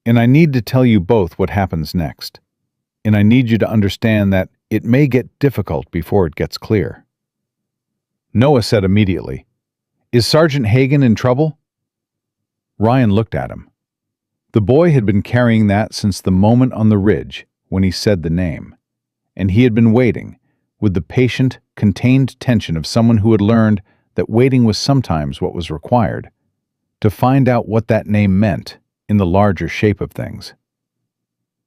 "And I need to tell you both what happens next. And I need you to understand that it may get difficult before it gets clear." Noah said immediately, "Is Sergeant Hagen in trouble?" Ryan looked at him. The boy had been carrying that since the moment on the ridge when he said the name, and he had been waiting, with the patient, contained tension of someone who had learned that waiting was sometimes what was required, to find out what that name meant in the larger shape of things.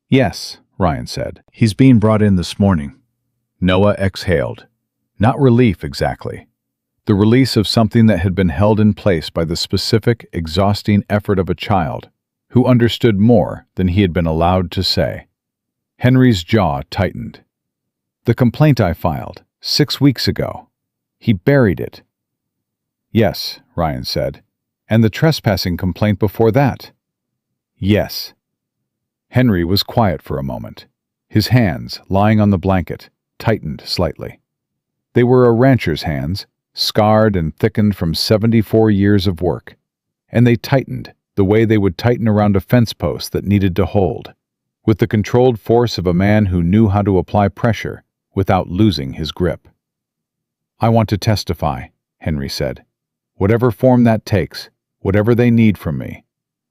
"Yes," Ryan said. "He's being brought in this morning." Noah exhaled. Not relief exactly. The release of something that had been held in place by the specific, exhausting effort of a child who understood more than he had been allowed to say. Henry's jaw tightened. "The complaint I filed 6 weeks ago. He buried it." "Yes," Ryan said. "And the trespassing complaint before that?" "Yes." Henry was quiet for a moment. His hands, lying on the blanket, tightened slightly. They were a rancher's hands, scarred and thickened from 74 years of work, and they tightened the way they would tighten around a fence post that needed to hold, with the controlled force of a man who knew how to apply pressure without losing his grip. "I want to testify," Henry said. "Whatever form that takes, whatever they need from me.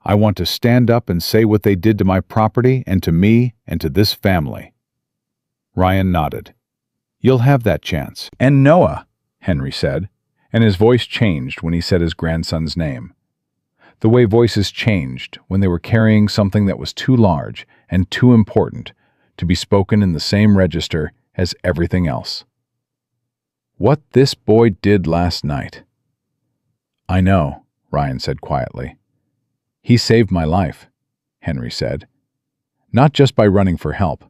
I want to stand up and say what they did to my property and to me and to this family." Ryan nodded. "You'll have that chance." "And Noah," Henry said, and his voice changed when he said his grandson's name. The way voices changed when they were carrying something that was too large and too important to be spoken in the same register as everything else. "What this boy did last night." "I know," Ryan said quietly. "He saved my life," Henry said. "Not just by running for help,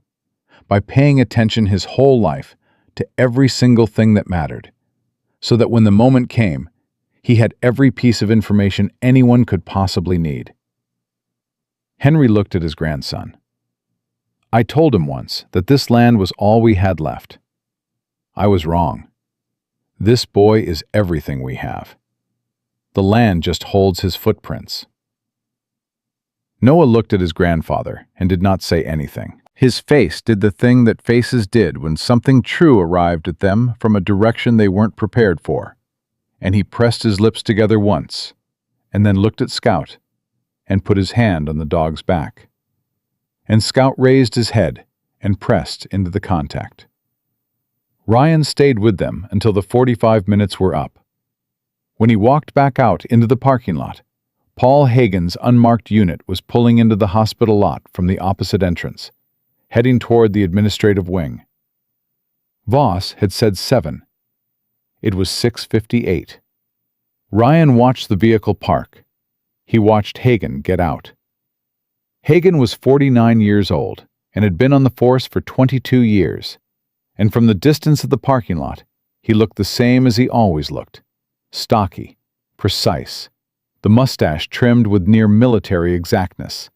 by paying attention his whole life to every single thing that mattered, so that when the moment came, he had every piece of information anyone could possibly need." Henry looked at his grandson. "I told him once that this land was all we had left. I was wrong. This boy is everything we have. The land just holds his footprints." Noah looked at his grandfather and did not say anything. His face did the thing that faces did when something true arrived at them from a direction they weren't prepared for, and he pressed his lips together once, and then looked at Scout and put his hand on the dog's back. And Scout raised his head and pressed into the contact. Ryan stayed with them until the 45 minutes were up. When he walked back out into the parking lot, Paul Hagen's unmarked unit was pulling into the hospital lot from the opposite entrance, heading toward the administrative wing. Voss had said 7. It was 6:58. Ryan watched the vehicle park. He watched Hagen get out. Hagen was 49 years old and had been on the force for 22 years. And from the distance of the parking lot, he looked the same as he always looked. Stocky, precise, the mustache trimmed with near military exactness.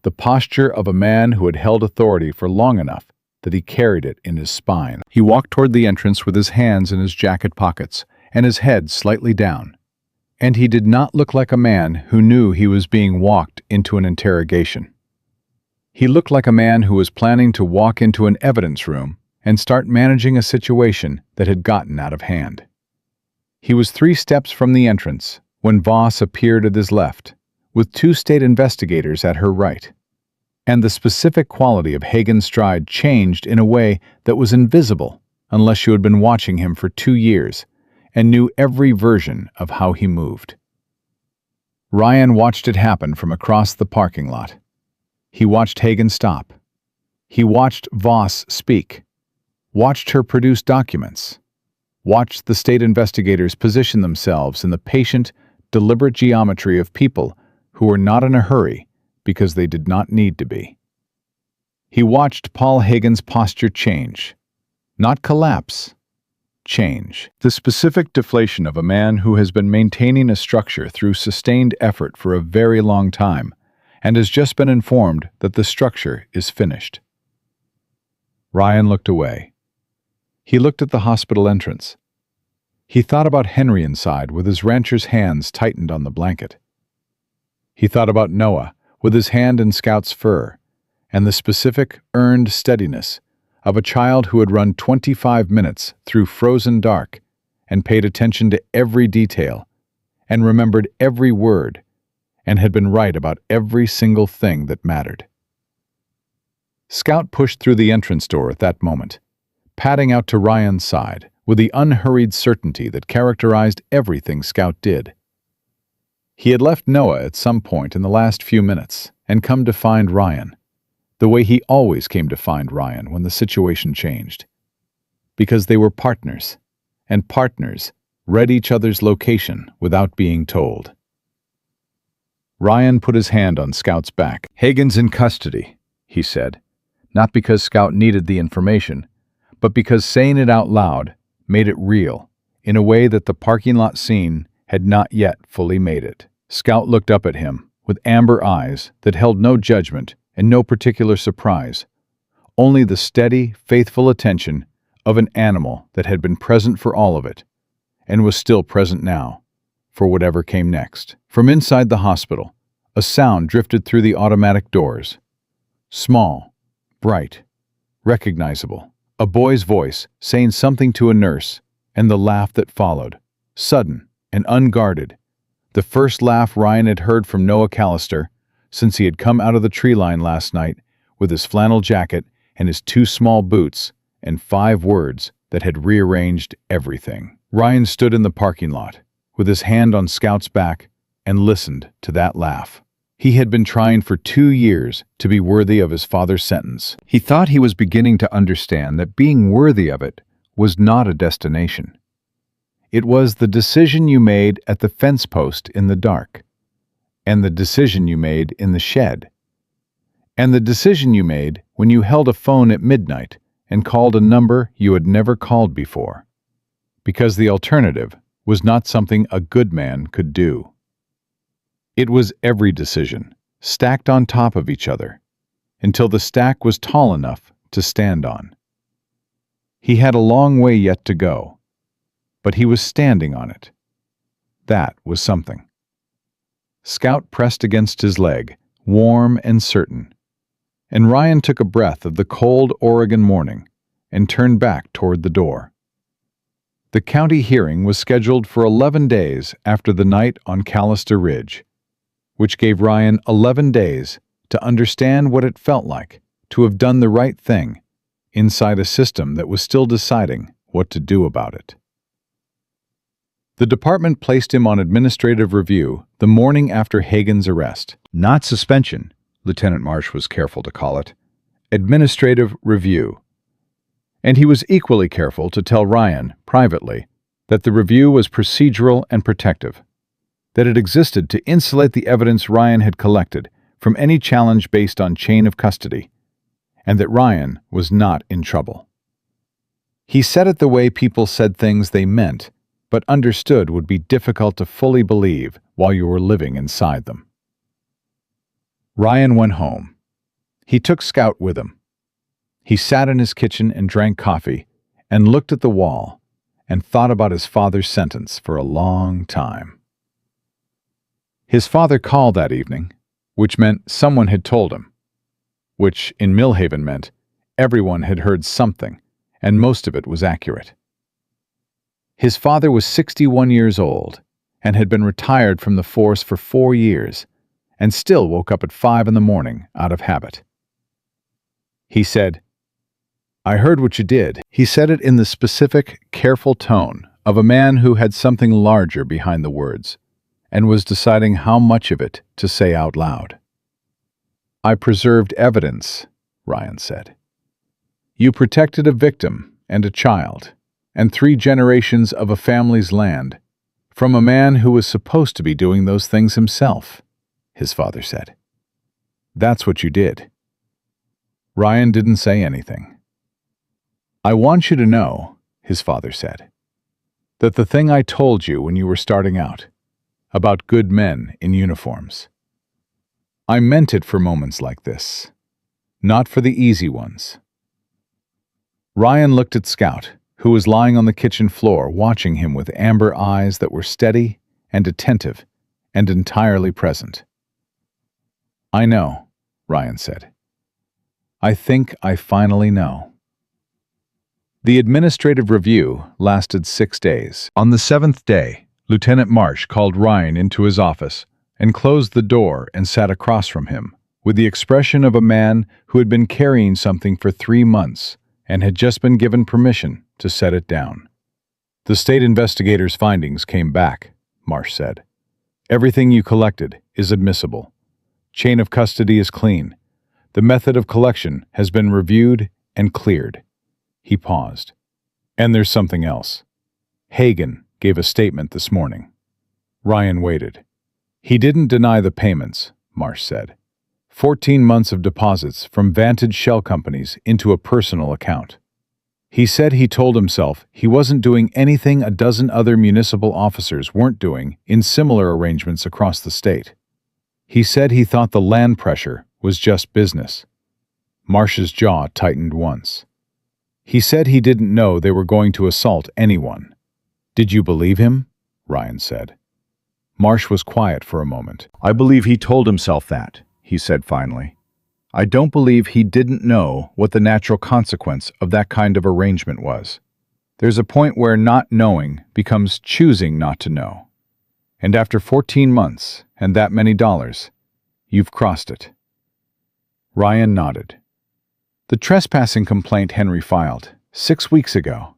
The posture of a man who had held authority for long enough that he carried it in his spine. He walked toward the entrance with his hands in his jacket pockets and his head slightly down. And he did not look like a man who knew he was being walked into an interrogation. He looked like a man who was planning to walk into an evidence room and start managing a situation that had gotten out of hand. He was 3 steps from the entrance when Voss appeared at his left, with 2 state investigators at her right. And the specific quality of Hagen's stride changed in a way that was invisible unless you had been watching him for 2 years and knew every version of how he moved. Ryan watched it happen from across the parking lot. He watched Hagen stop. He watched Voss speak. Watched her produce documents. Watched the state investigators position themselves in the patient, deliberate geometry of people who were not in a hurry because they did not need to be. He watched Paul Hagen's posture change. Not collapse. Change. The specific deflation of a man who has been maintaining a structure through sustained effort for a very long time and has just been informed that the structure is finished. Ryan looked away. He looked at the hospital entrance. He thought about Henry inside with his rancher's hands tightened on the blanket. He thought about Noah with his hand in Scout's fur and the specific, earned steadiness of a child who had run 25 minutes through frozen dark and paid attention to every detail and remembered every word and had been right about every single thing that mattered. Scout pushed through the entrance door at that moment, padding out to Ryan's side with the unhurried certainty that characterized everything Scout did. He had left Noah at some point in the last few minutes and come to find Ryan, the way he always came to find Ryan when the situation changed. Because they were partners, and partners read each other's location without being told. Ryan put his hand on Scout's back. "Hagen's in custody," he said, not because Scout needed the information, but because saying it out loud made it real, in a way that the parking lot scene had not yet fully made it. Scout looked up at him with amber eyes that held no judgment and no particular surprise, only the steady, faithful attention of an animal that had been present for all of it, and was still present now, for whatever came next. From inside the hospital, a sound drifted through the automatic doors. Small, bright, recognizable. A boy's voice saying something to a nurse, and the laugh that followed, sudden and unguarded, the first laugh Ryan had heard from Noah Callister since he had come out of the tree line last night with his flannel jacket and his 2 small boots and 5 words that had rearranged everything. Ryan stood in the parking lot, with his hand on Scout's back, and listened to that laugh. He had been trying for 2 years to be worthy of his father's sentence. He thought he was beginning to understand that being worthy of it was not a destination. It was the decision you made at the fence post in the dark, and the decision you made in the shed, and the decision you made when you held a phone at midnight and called a number you had never called before, because the alternative was not something a good man could do. It was every decision, stacked on top of each other, until the stack was tall enough to stand on. He had a long way yet to go, but he was standing on it. That was something. Scout pressed against his leg, warm and certain, and Ryan took a breath of the cold Oregon morning and turned back toward the door. The county hearing was scheduled for 11 days after the night on Callister Ridge, which gave Ryan 11 days to understand what it felt like to have done the right thing inside a system that was still deciding what to do about it. The department placed him on administrative review the morning after Hagen's arrest. Not suspension, Lieutenant Marsh was careful to call it. Administrative review. And he was equally careful to tell Ryan, privately, that the review was procedural and protective, that it existed to insulate the evidence Ryan had collected from any challenge based on chain of custody, and that Ryan was not in trouble. He said it the way people said things they meant, but understood would be difficult to fully believe while you were living inside them. Ryan went home. He took Scout with him. He sat in his kitchen and drank coffee and looked at the wall and thought about his father's sentence for a long time. His father called that evening, which meant someone had told him, which in Millhaven meant everyone had heard something, and most of it was accurate. His father was 61 years old and had been retired from the force for 4 years and still woke up at 5 in the morning out of habit. He said, "I heard what you did." He said it in the specific, careful tone of a man who had something larger behind the words and was deciding how much of it to say out loud. "I preserved evidence," Ryan said. "You protected a victim and a child and 3 generations of a family's land from a man who was supposed to be doing those things himself," his father said. "That's what you did." Ryan didn't say anything. "I want you to know," his father said, "that the thing I told you when you were starting out, about good men in uniforms, I meant it for moments like this, not for the easy ones." Ryan looked at Scout, who was lying on the kitchen floor watching him with amber eyes that were steady and attentive and entirely present. "I know," Ryan said. "I think I finally know." The administrative review lasted 6 days. On the 7th day, Lieutenant Marsh called Ryan into his office and closed the door and sat across from him, with the expression of a man who had been carrying something for 3 months and had just been given permission to set it down. "The state investigator's findings came back," Marsh said. "Everything you collected is admissible. Chain of custody is clean. The method of collection has been reviewed and cleared." He paused. "And there's something else. Hagen gave a statement this morning." Ryan waited. "He didn't deny the payments," Marsh said. 14 months of deposits from Vantage shell companies into a personal account. He said he told himself he wasn't doing anything a dozen other municipal officers weren't doing in similar arrangements across the state. He said he thought the land pressure was just business. Marsh's jaw tightened once. He said he didn't know they were going to assault anyone. "Did you believe him?" Ryan said. Marsh was quiet for a moment. "I believe he told himself that," he said finally. "I don't believe he didn't know what the natural consequence of that kind of arrangement was. There's a point where not knowing becomes choosing not to know. And after 14 months and that many dollars, you've crossed it." Ryan nodded. "The trespassing complaint Henry filed, 6 weeks ago.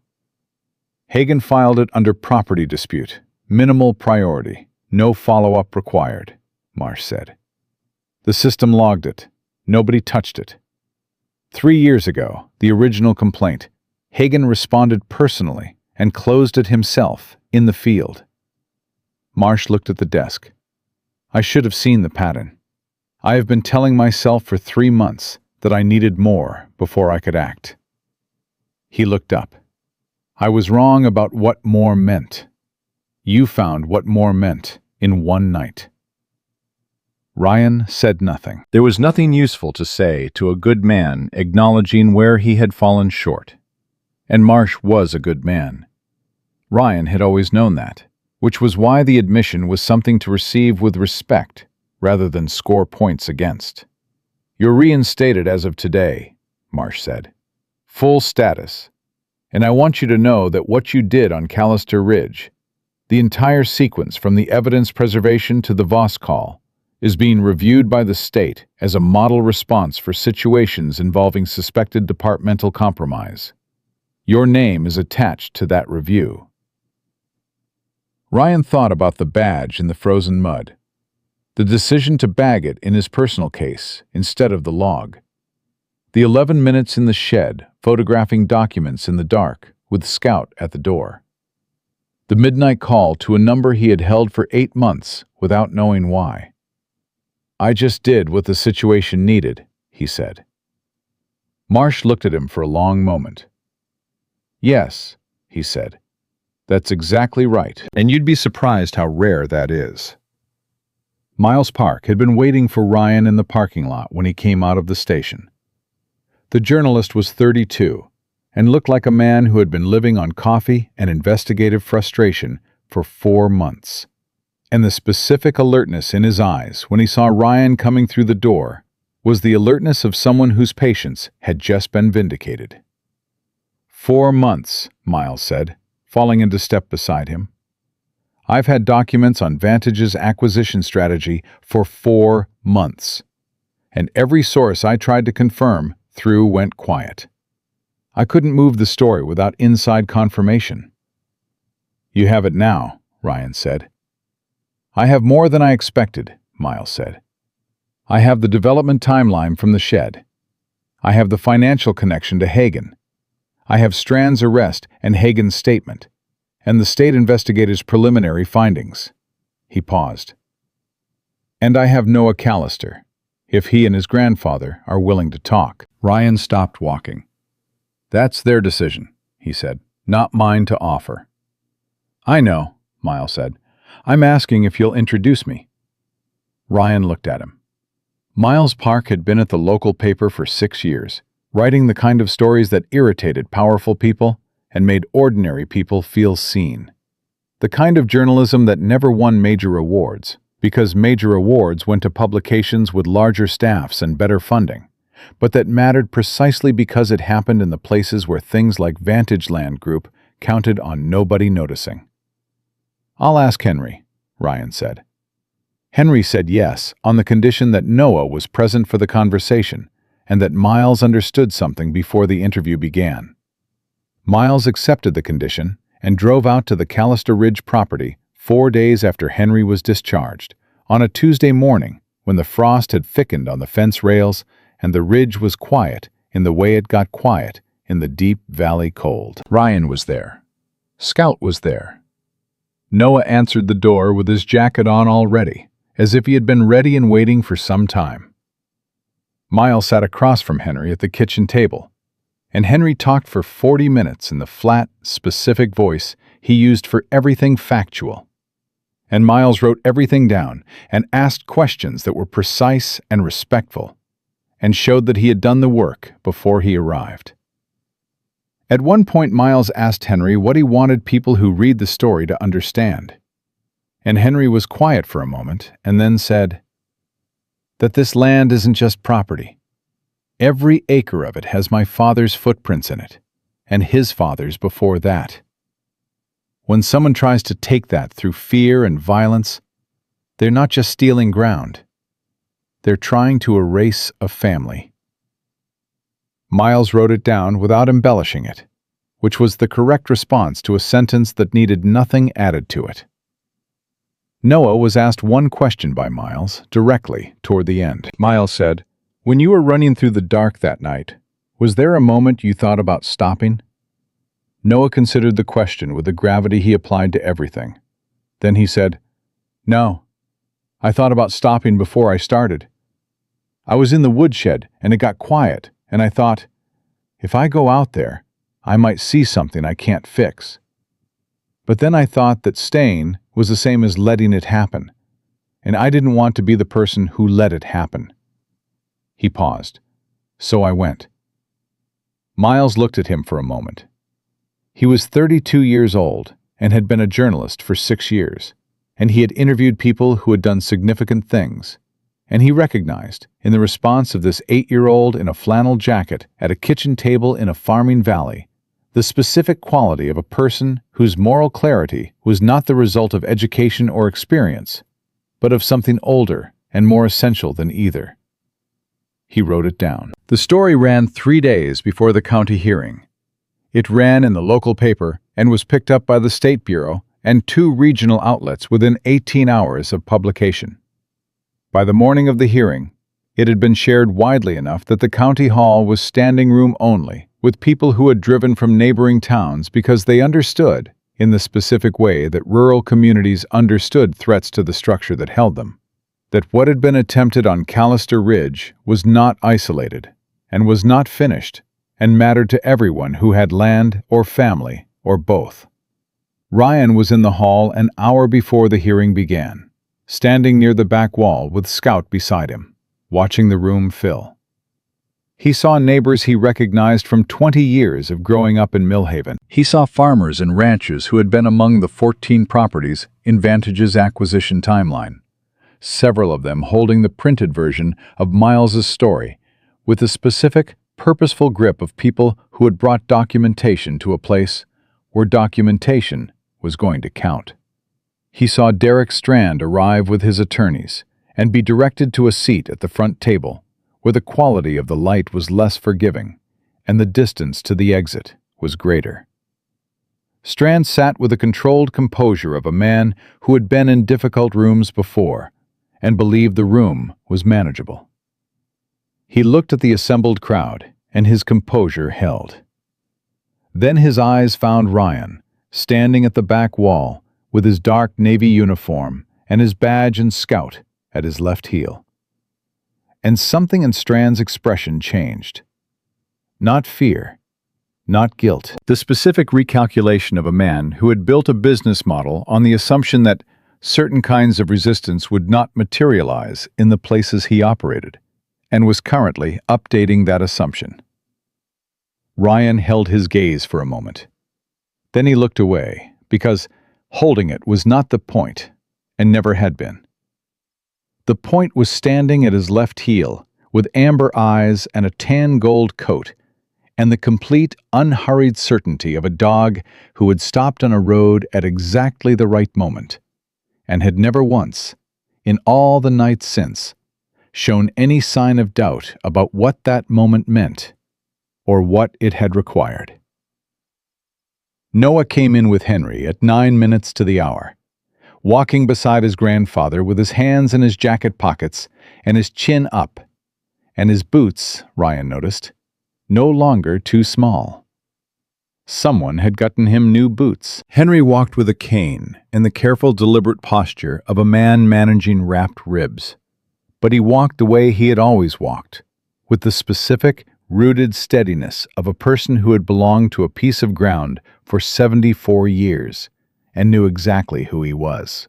Hagen filed it under property dispute. Minimal priority. No follow-up required, Marsh said. The system logged it. Nobody touched it. 3 years ago, the original complaint, Hagen responded personally and closed it himself in the field. Marsh looked at the desk. I should have seen the pattern. I have been telling myself for 3 months that I needed more before I could act. He looked up. I was wrong about what more meant. You found what more meant in one night. Ryan said nothing. There was nothing useful to say to a good man acknowledging where he had fallen short. And Marsh was a good man. Ryan had always known that, which was why the admission was something to receive with respect rather than score points against. You're reinstated as of today, Marsh said. Full status. And I want you to know that what you did on Callister Ridge, the entire sequence from the evidence preservation to the Voss call, is being reviewed by the state as a model response for situations involving suspected departmental compromise. Your name is attached to that review. Ryan thought about the badge in the frozen mud, the decision to bag it in his personal case instead of the log, the 11 minutes in the shed photographing documents in the dark with Scout at the door, the midnight call to a number he had held for 8 months without knowing why. I just did what the situation needed, he said. Marsh looked at him for a long moment. Yes, he said. That's exactly right, and you'd be surprised how rare that is. Miles Park had been waiting for Ryan in the parking lot when he came out of the station. The journalist was 32 and looked like a man who had been living on coffee and investigative frustration for 4 months. And the specific alertness in his eyes when he saw Ryan coming through the door was the alertness of someone whose patience had just been vindicated. 4 months, Miles said, falling into step beside him. I've had documents on Vantage's acquisition strategy for 4 months, and every source I tried to confirm through went quiet. I couldn't move the story without inside confirmation. You have it now, Ryan said. I have more than I expected, Miles said. I have the development timeline from the shed. I have the financial connection to Hagen. I have Strand's arrest and Hagen's statement, and the state investigator's preliminary findings. He paused. And I have Noah Callister, if he and his grandfather are willing to talk. Ryan stopped walking. That's their decision, he said, not mine to offer. I know, Miles said. I'm asking if you'll introduce me. Ryan looked at him. Miles Park had been at the local paper for 6 years, writing the kind of stories that irritated powerful people and made ordinary people feel seen. The kind of journalism that never won major awards, because major awards went to publications with larger staffs and better funding, but that mattered precisely because it happened in the places where things like Vantage Land Group counted on nobody noticing. I'll ask Henry, Ryan said. Henry said yes on the condition that Noah was present for the conversation and that Miles understood something before the interview began. Miles accepted the condition and drove out to the Callister Ridge property 4 days after Henry was discharged, on a Tuesday morning when the frost had thickened on the fence rails and the ridge was quiet in the way it got quiet in the deep valley cold. Ryan was there. Scout was there. Noah answered the door with his jacket on already, as if he had been ready and waiting for some time. Miles sat across from Henry at the kitchen table, and Henry talked for 40 minutes in the flat, specific voice he used for everything factual. And Miles wrote everything down and asked questions that were precise and respectful, and showed that he had done the work before he arrived. At one point, Miles asked Henry what he wanted people who read the story to understand. And Henry was quiet for a moment and then said, that this land isn't just property. Every acre of it has my father's footprints in it, and his father's before that. When someone tries to take that through fear and violence, they're not just stealing ground. They're trying to erase a family. Miles wrote it down without embellishing it, which was the correct response to a sentence that needed nothing added to it. Noah was asked one question by Miles, directly toward the end. Miles said, "When you were running through the dark that night, was there a moment you thought about stopping?" Noah considered the question with the gravity he applied to everything. Then he said, "No. I thought about stopping before I started. I was in the woodshed and it got quiet, and I thought, if I go out there, I might see something I can't fix. But then I thought that staying was the same as letting it happen, and I didn't want to be the person who let it happen." He paused. "So I went." Miles looked at him for a moment. He was 32 years old and had been a journalist for 6 years, and he had interviewed people who had done significant things, and he recognized, in the response of this 8-year-old in a flannel jacket at a kitchen table in a farming valley, the specific quality of a person whose moral clarity was not the result of education or experience, but of something older and more essential than either. He wrote it down. The story ran 3 days before the county hearing. It ran in the local paper and was picked up by the State Bureau and 2 regional outlets within 18 hours of publication. By the morning of the hearing, it had been shared widely enough that the county hall was standing room only, with people who had driven from neighboring towns because they understood, in the specific way that rural communities understood threats to the structure that held them, that what had been attempted on Callister Ridge was not isolated, and was not finished, and mattered to everyone who had land or family or both. Ryan was in the hall an hour before the hearing began, standing near the back wall with Scout beside him, watching the room fill. He saw neighbors he recognized from 20 years of growing up in Millhaven. He saw farmers and ranchers who had been among the 14 properties in Vantage's acquisition timeline, several of them holding the printed version of Miles's story, with the specific, purposeful grip of people who had brought documentation to a place where documentation was going to count. He saw Derek Strand arrive with his attorneys and be directed to a seat at the front table, where the quality of the light was less forgiving and the distance to the exit was greater. Strand sat with the controlled composure of a man who had been in difficult rooms before and believed the room was manageable. He looked at the assembled crowd, and his composure held. Then his eyes found Ryan, standing at the back wall with his dark navy uniform and his badge and Scout at his left heel. And something in Strand's expression changed. Not fear, not guilt. The specific recalculation of a man who had built a business model on the assumption that certain kinds of resistance would not materialize in the places he operated, and was currently updating that assumption. Ryan held his gaze for a moment. Then he looked away, because holding it was not the point, and never had been. The point was standing at his left heel, with amber eyes and a tan gold coat, and the complete, unhurried certainty of a dog who had stopped on a road at exactly the right moment, and had never once, in all the nights since, shown any sign of doubt about what that moment meant, or what it had required. Noah came in with Henry at 9 minutes to the hour, walking beside his grandfather with his hands in his jacket pockets and his chin up, and his boots, Ryan noticed, no longer too small. Someone had gotten him new boots. Henry walked with a cane and the careful, deliberate posture of a man managing wrapped ribs. But he walked the way he had always walked, with the specific, rooted steadiness of a person who had belonged to a piece of ground for 74 years and knew exactly who he was.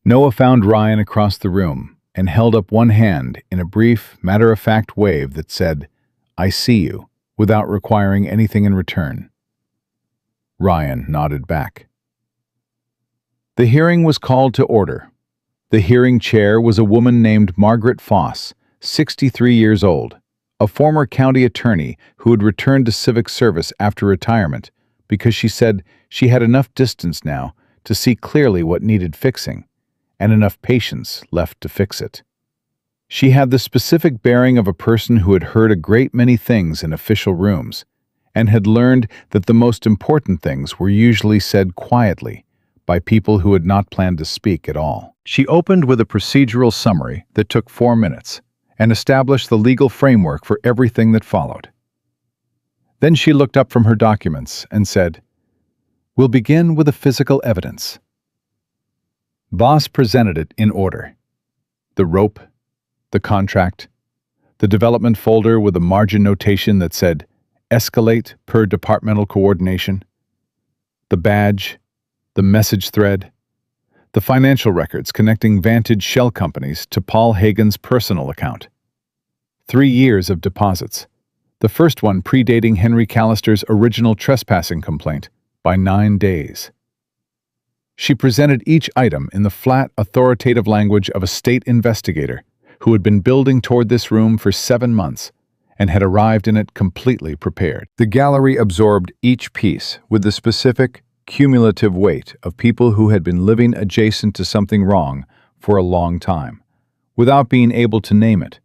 Noah found Ryan across the room and held up one hand in a brief, matter-of-fact wave that said, "I see you," without requiring anything in return. Ryan nodded back. The hearing was called to order. The hearing chair was a woman named Margaret Foss, 63 years old, a former county attorney who had returned to civic service after retirement because she said she had enough distance now to see clearly what needed fixing and enough patience left to fix it. She had the specific bearing of a person who had heard a great many things in official rooms and had learned that the most important things were usually said quietly by people who had not planned to speak at all. She opened with a procedural summary that took 4 minutes and established the legal framework for everything that followed. Then she looked up from her documents and said, "We'll begin with the physical evidence." Voss presented it in order. The rope, the contract, the development folder with a margin notation that said, "Escalate per departmental coordination," the badge, the message thread, the financial records connecting Vantage shell companies to Paul Hagen's personal account. 3 years of deposits, the first one predating Henry Callister's original trespassing complaint by 9 days. She presented each item in the flat, authoritative language of a state investigator who had been building toward this room for 7 months and had arrived in it completely prepared. The gallery absorbed each piece with the specific, cumulative weight of people who had been living adjacent to something wrong for a long time, without being able to name it,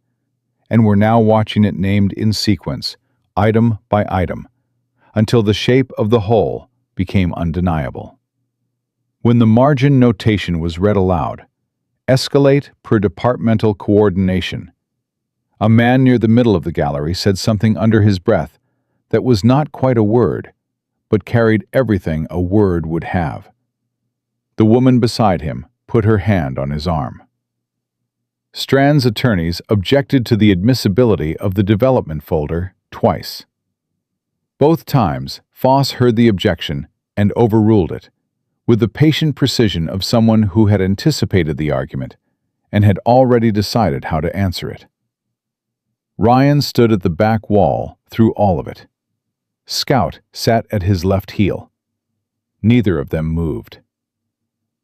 and were now watching it named in sequence, item by item, until the shape of the whole became undeniable. When the margin notation was read aloud, "Escalate per departmental coordination," a man near the middle of the gallery said something under his breath that was not quite a word, but carried everything a word would have. The woman beside him put her hand on his arm. Strand's attorneys objected to the admissibility of the development folder twice. Both times, Voss heard the objection and overruled it, with the patient precision of someone who had anticipated the argument and had already decided how to answer it. Ryan stood at the back wall through all of it. Scout sat at his left heel. Neither of them moved.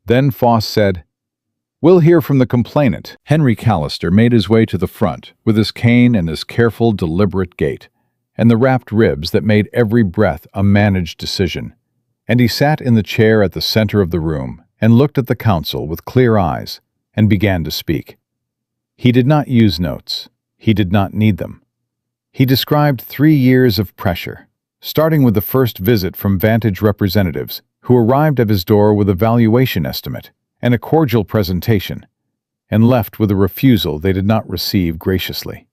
Then Voss said, "We'll hear from the complainant." Henry Callister made his way to the front with his cane and his careful, deliberate gait, and the wrapped ribs that made every breath a managed decision. And he sat in the chair at the center of the room and looked at the counsel with clear eyes and began to speak. He did not use notes. He did not need them. He described 3 years of pressure, starting with the first visit from Vantage representatives who arrived at his door with a valuation estimate and a cordial presentation, and left with a refusal they did not receive graciously.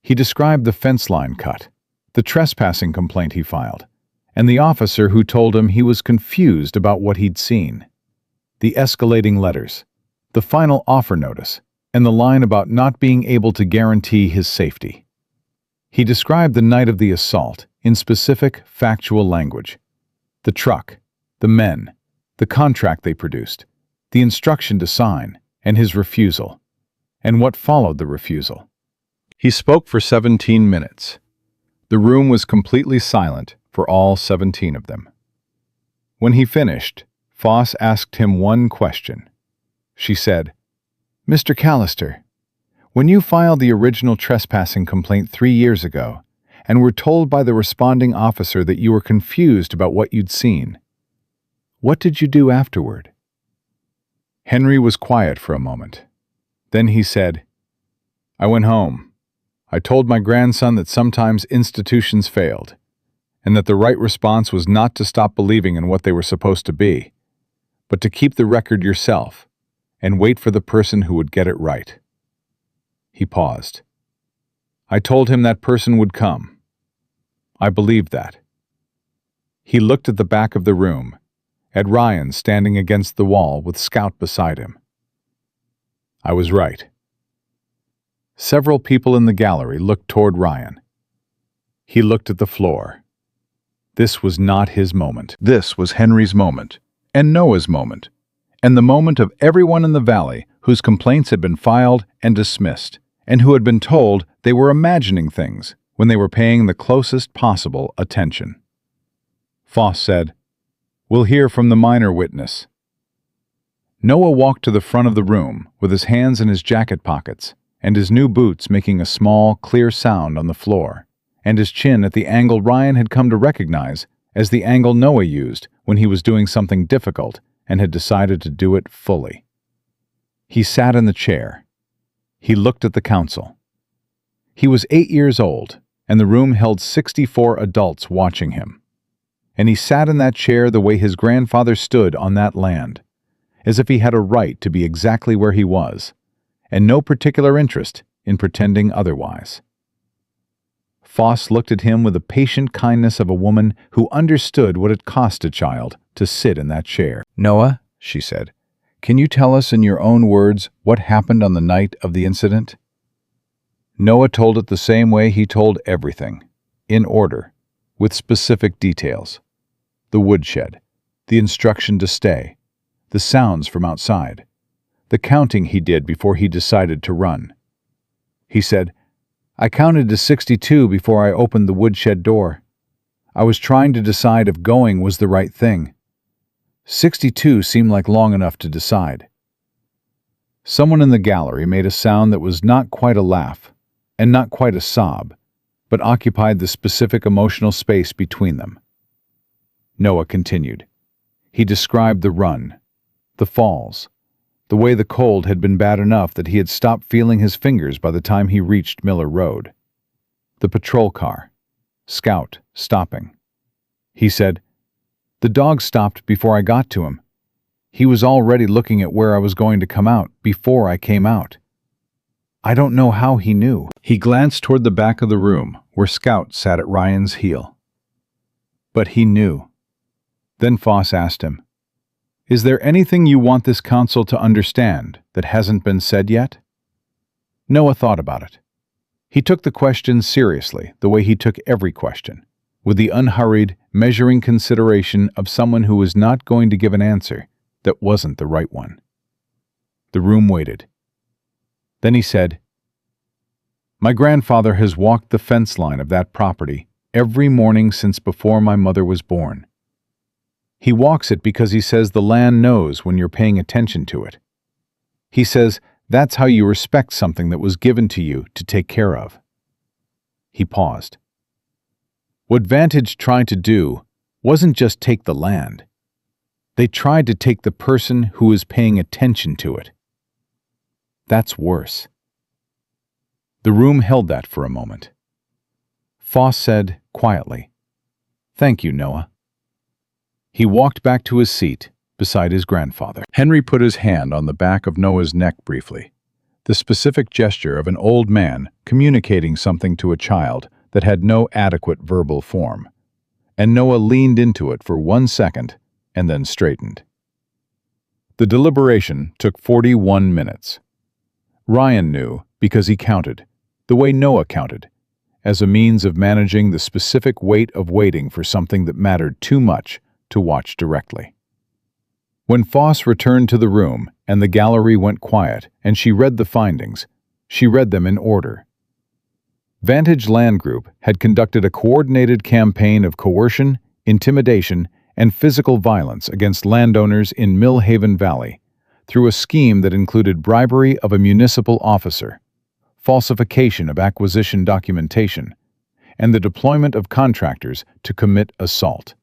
He described the fence line cut, the trespassing complaint he filed, and the officer who told him he was confused about what he'd seen, the escalating letters, the final offer notice, and the line about not being able to guarantee his safety. He described the night of the assault in specific, factual language. The truck, the men, the contract they produced, the instruction to sign, and his refusal, and what followed the refusal. He spoke for 17 minutes. The room was completely silent for all 17 of them. When he finished, Voss asked him one question. She said, "Mr. Callister, when you filed the original trespassing complaint 3 years ago, and were told by the responding officer that you were confused about what you'd seen, what did you do afterward?" Henry was quiet for a moment. Then he said, "I went home. I told my grandson that sometimes institutions failed, and that the right response was not to stop believing in what they were supposed to be, but to keep the record yourself and wait for the person who would get it right." He paused. "I told him that person would come. I believed that." He looked at the back of the room, at Ryan standing against the wall with Scout beside him. "I was right." Several people in the gallery looked toward Ryan. He looked at the floor. This was not his moment. This was Henry's moment, and Noah's moment, and the moment of everyone in the valley whose complaints had been filed and dismissed, and who had been told they were imagining things when they were paying the closest possible attention. Voss said, "We'll hear from the minor witness." Noah walked to the front of the room with his hands in his jacket pockets and his new boots making a small, clear sound on the floor, and his chin at the angle Ryan had come to recognize as the angle Noah used when he was doing something difficult and had decided to do it fully. He sat in the chair. He looked at the counsel. He was 8 years old, and the room held 64 adults watching him. And he sat in that chair the way his grandfather stood on that land, as if he had a right to be exactly where he was, and no particular interest in pretending otherwise. Foss looked at him with the patient kindness of a woman who understood what it cost a child to sit in that chair. "Noah," she said, "can you tell us in your own words what happened on the night of the incident?" Noah told it the same way he told everything, in order, with specific details. The woodshed, the instruction to stay, the sounds from outside, the counting he did before he decided to run. He said, "I counted to 62 before I opened the woodshed door. I was trying to decide if going was the right thing. 62 seemed like long enough to decide." Someone in the gallery made a sound that was not quite a laugh, and not quite a sob, but occupied the specific emotional space between them. Noah continued. He described the run, the falls, the way the cold had been bad enough that he had stopped feeling his fingers by the time he reached Miller Road. The patrol car, Scout, stopping. He said, "The dog stopped before I got to him. He was already looking at where I was going to come out before I came out. I don't know how he knew." He glanced toward the back of the room where Scout sat at Ryan's heel. But he knew. Then Foss asked him, "Is there anything you want this council to understand that hasn't been said yet?" Noah thought about it. He took the question seriously, the way he took every question, with the unhurried, measuring consideration of someone who was not going to give an answer that wasn't the right one. The room waited. Then he said, "My grandfather has walked the fence line of that property every morning since before my mother was born. He walks it because he says the land knows when you're paying attention to it. He says that's how you respect something that was given to you to take care of." He paused. What Vantage tried to do wasn't just take the land. They tried to take the person who was paying attention to it. That's worse. The room held that for a moment. Foss said quietly, "Thank you, Noah." He walked back to his seat beside his grandfather. Henry put his hand on the back of Noah's neck briefly, the specific gesture of an old man communicating something to a child that had no adequate verbal form, and Noah leaned into it for 1 second and then straightened. The deliberation took 41 minutes. Ryan knew because he counted, the way Noah counted, as a means of managing the specific weight of waiting for something that mattered too much to watch directly. When Foss returned to the room and the gallery went quiet and she read the findings, she read them in order. Vantage Land Group had conducted a coordinated campaign of coercion, intimidation, and physical violence against landowners in Mill Haven Valley through a scheme that included bribery of a municipal officer, falsification of acquisition documentation, and the deployment of contractors to commit assault.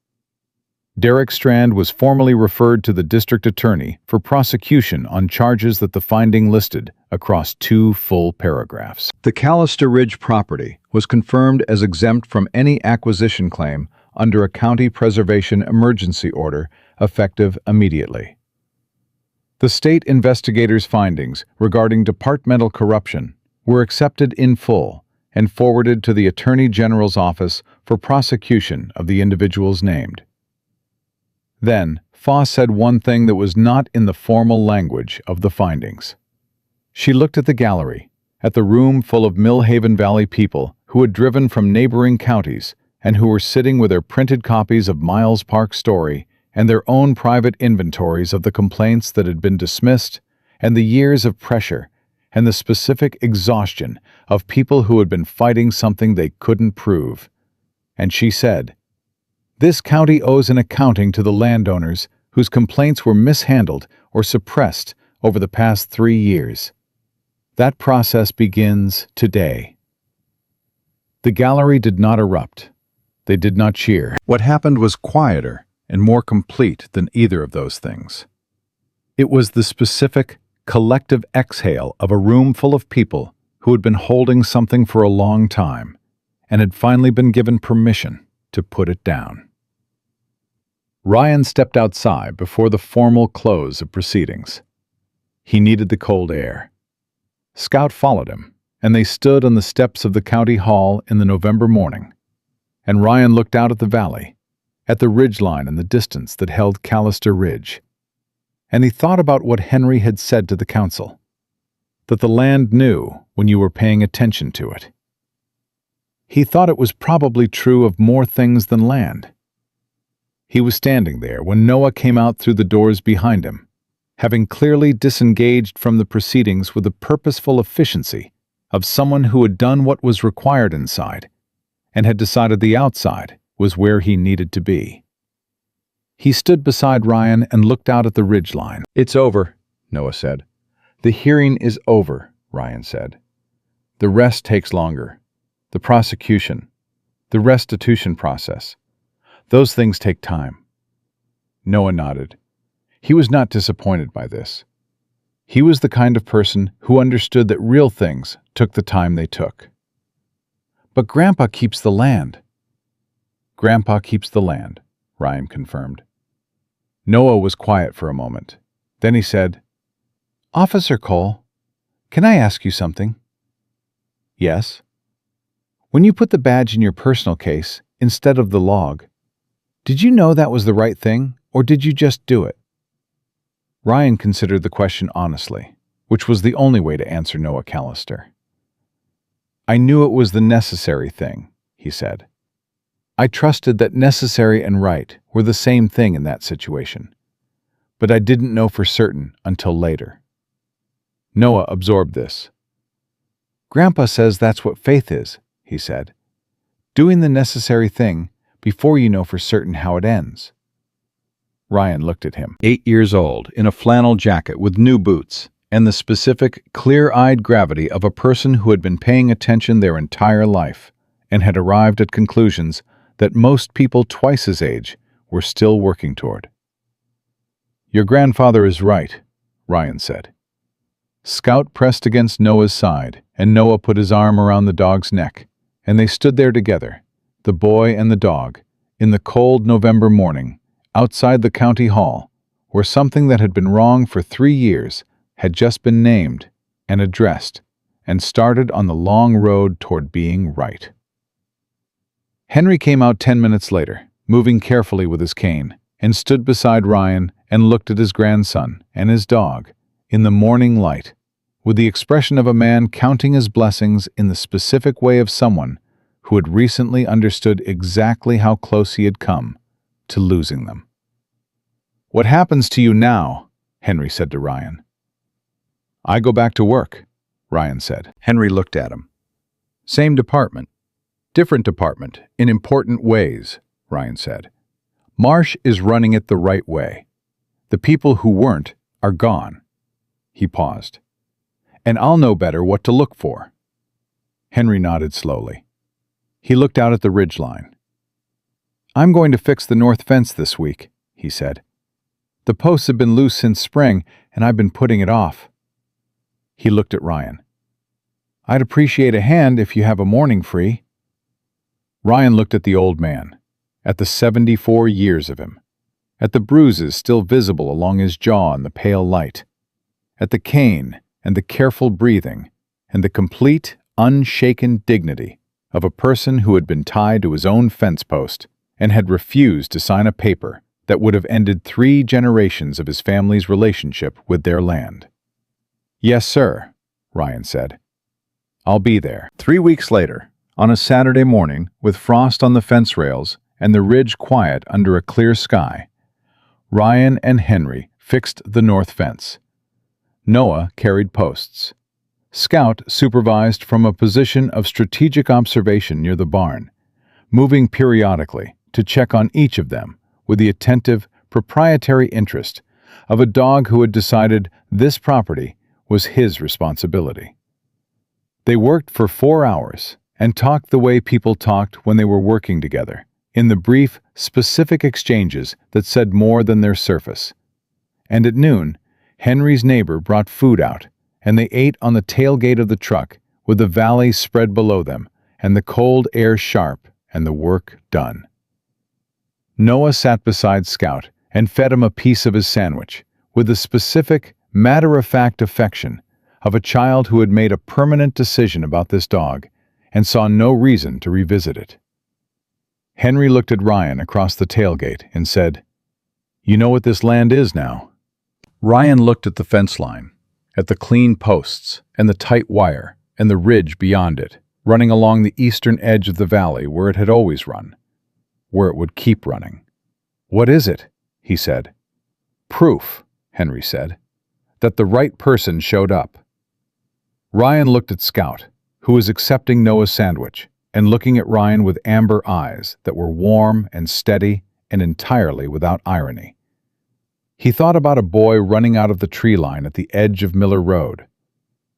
Derek Strand was formally referred to the district attorney for prosecution on charges that the finding listed across 2 full paragraphs. The Callister Ridge property was confirmed as exempt from any acquisition claim under a county preservation emergency order effective immediately. The state investigators' findings regarding departmental corruption were accepted in full and forwarded to the Attorney General's office for prosecution of the individuals named. Then, Foss said one thing that was not in the formal language of the findings. She looked at the gallery, at the room full of Mill Haven Valley people who had driven from neighboring counties and who were sitting with their printed copies of Miles Park's story and their own private inventories of the complaints that had been dismissed and the years of pressure and the specific exhaustion of people who had been fighting something they couldn't prove. And she said, "This county owes an accounting to the landowners whose complaints were mishandled or suppressed over the past 3 years. That process begins today." The gallery did not erupt. They did not cheer. What happened was quieter and more complete than either of those things. It was the specific, collective exhale of a room full of people who had been holding something for a long time and had finally been given permission to put it down. Ryan stepped outside before the formal close of proceedings. He needed the cold air. Scout followed him, and they stood on the steps of the county hall in the November morning. And Ryan looked out at the valley, at the ridgeline in the distance that held Callister Ridge. And he thought about what Henry had said to the council, that the land knew when you were paying attention to it. He thought it was probably true of more things than land. He was standing there when Noah came out through the doors behind him, having clearly disengaged from the proceedings with the purposeful efficiency of someone who had done what was required inside and had decided the outside was where he needed to be. He stood beside Ryan and looked out at the ridgeline.
"It's over," Noah said. "The hearing is over," Ryan said. "The rest takes longer. The prosecution, the restitution process. Those things take time." Noah nodded. He was not disappointed by this. He was the kind of person who understood that real things took the time they took. "But Grandpa keeps the land." "Grandpa keeps the land," Ryan confirmed. Noah was quiet for a moment. Then he said, "Officer Cole, can I ask you something?" "Yes." "When you put the badge in your personal case instead of the log, did you know that was the right thing, or did you just do it?" Ryan considered the question honestly, which was the only way to answer Noah Callister. "I knew it was the necessary thing," he said. "I trusted that necessary and right were the same thing in that situation, but I didn't know for certain until later." Noah absorbed this. "Grandpa says that's what faith is," he said. "Doing the necessary thing before you know for certain how it ends." Ryan looked at him. 8 years old, in a flannel jacket with new boots, and the specific, clear-eyed gravity of a person who had been paying attention their entire life and had arrived at conclusions that most people twice his age were still working toward. "Your grandfather is right," Ryan said. Scout pressed against Noah's side, and Noah put his arm around the dog's neck, and they stood there together, the boy and the dog, in the cold November morning, outside the county hall, where something that had been wrong for 3 years had just been named and addressed and started on the long road toward being right. Henry came out 10 minutes later, moving carefully with his cane, and stood beside Ryan and looked at his grandson and his dog in the morning light, with the expression of a man counting his blessings in the specific way of someone who had recently understood exactly how close he had come to losing them. "What happens to you now?" Henry said to Ryan. "I go back to work," Ryan said. Henry looked at him. "Same department. Different department, in important ways," Ryan said. "Marsh is running it the right way. The people who weren't are gone." He paused. "And I'll know better what to look for." Henry nodded slowly. He looked out at the ridgeline. "I'm going to fix the north fence this week," he said. "The posts have been loose since spring, and I've been putting it off." He looked at Ryan. "I'd appreciate a hand if you have a morning free." Ryan looked at the old man, at the 74 years of him, at the bruises still visible along his jaw in the pale light, at the cane and the careful breathing and the complete, unshaken dignity of a person who had been tied to his own fence post and had refused to sign a paper that would have ended 3 generations of his family's relationship with their land. "Yes, sir," Ryan said. "I'll be there." 3 weeks later, on a Saturday morning with frost on the fence rails and the ridge quiet under a clear sky, Ryan and Henry fixed the north fence. Noah carried posts. Scout supervised from a position of strategic observation near the barn, moving periodically to check on each of them with the attentive, proprietary interest of a dog who had decided this property was his responsibility. They worked for 4 hours and talked the way people talked when they were working together, in the brief, specific exchanges that said more than their surface. And at noon, Henry's neighbor brought food out, and they ate on the tailgate of the truck with the valley spread below them
and the cold air sharp, and the work done. Noah sat beside Scout and fed him a piece of his sandwich, with the specific, matter-of-fact affection of a child who had made a permanent decision about this dog and saw no reason to revisit it. Henry looked at Ryan across the tailgate and said, "You know what this land is now?" Ryan looked at the fence line, at the clean posts and the tight wire and the ridge beyond it, running along the eastern edge of the valley where it had always run, where it would keep running. "What is it?" he said. "Proof," Henry said, "that the right person showed up." Ryan looked at Scout, who was accepting Noah's sandwich, and looking at Ryan with amber eyes that were warm and steady and entirely without irony. He thought about a boy running out of the tree line at the edge of Miller Road.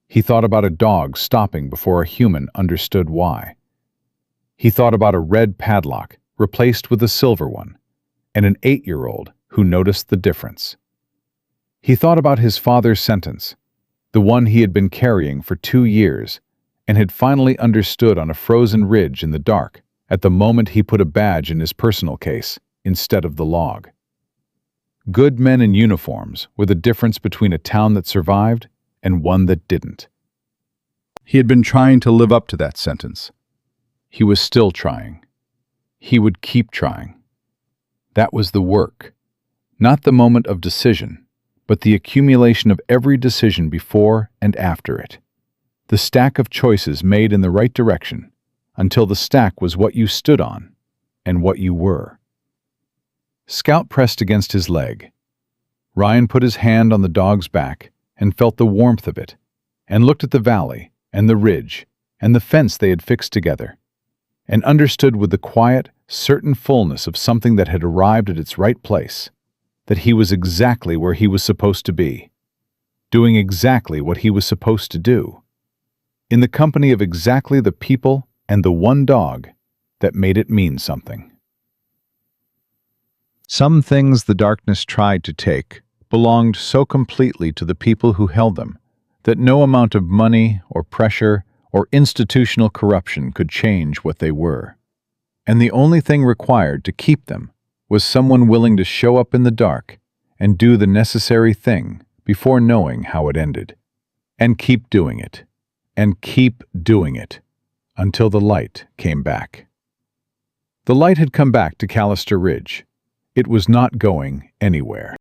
He thought about a dog stopping before a human understood why. He thought about a red padlock replaced with a silver one, and an 8-year-old who noticed the difference. He thought about his father's sentence, the one he had been carrying for 2 years, and had finally understood on a frozen ridge in the dark at the moment he put a badge in his personal case instead of the log. Good men in uniforms were the difference between a town that survived and one that didn't. He had been trying to live up to that sentence. He was still trying. He would keep trying. That was the work, not the moment of decision, but the accumulation of every decision before and after it. The stack of choices made in the right direction until the stack was what you stood on and what you were. Scout pressed against his leg. Ryan put his hand on the dog's back and felt the warmth of it, and looked at the valley and the ridge and the fence they had fixed together, and understood with the quiet, certain fullness of something that had arrived at its right place, that he was exactly where he was supposed to be, doing exactly what he was supposed to do, in the company of exactly the people and the one dog that made it mean something. Some things the darkness tried to take belonged so completely to the people who held them that no amount of money or pressure or institutional corruption could change what they were. And the only thing required to keep them was someone willing to show up in the dark and do the necessary thing before knowing how it ended, and keep doing it, and keep doing it, until the light came back. The light had come back to Callister Ridge. It was not going anywhere.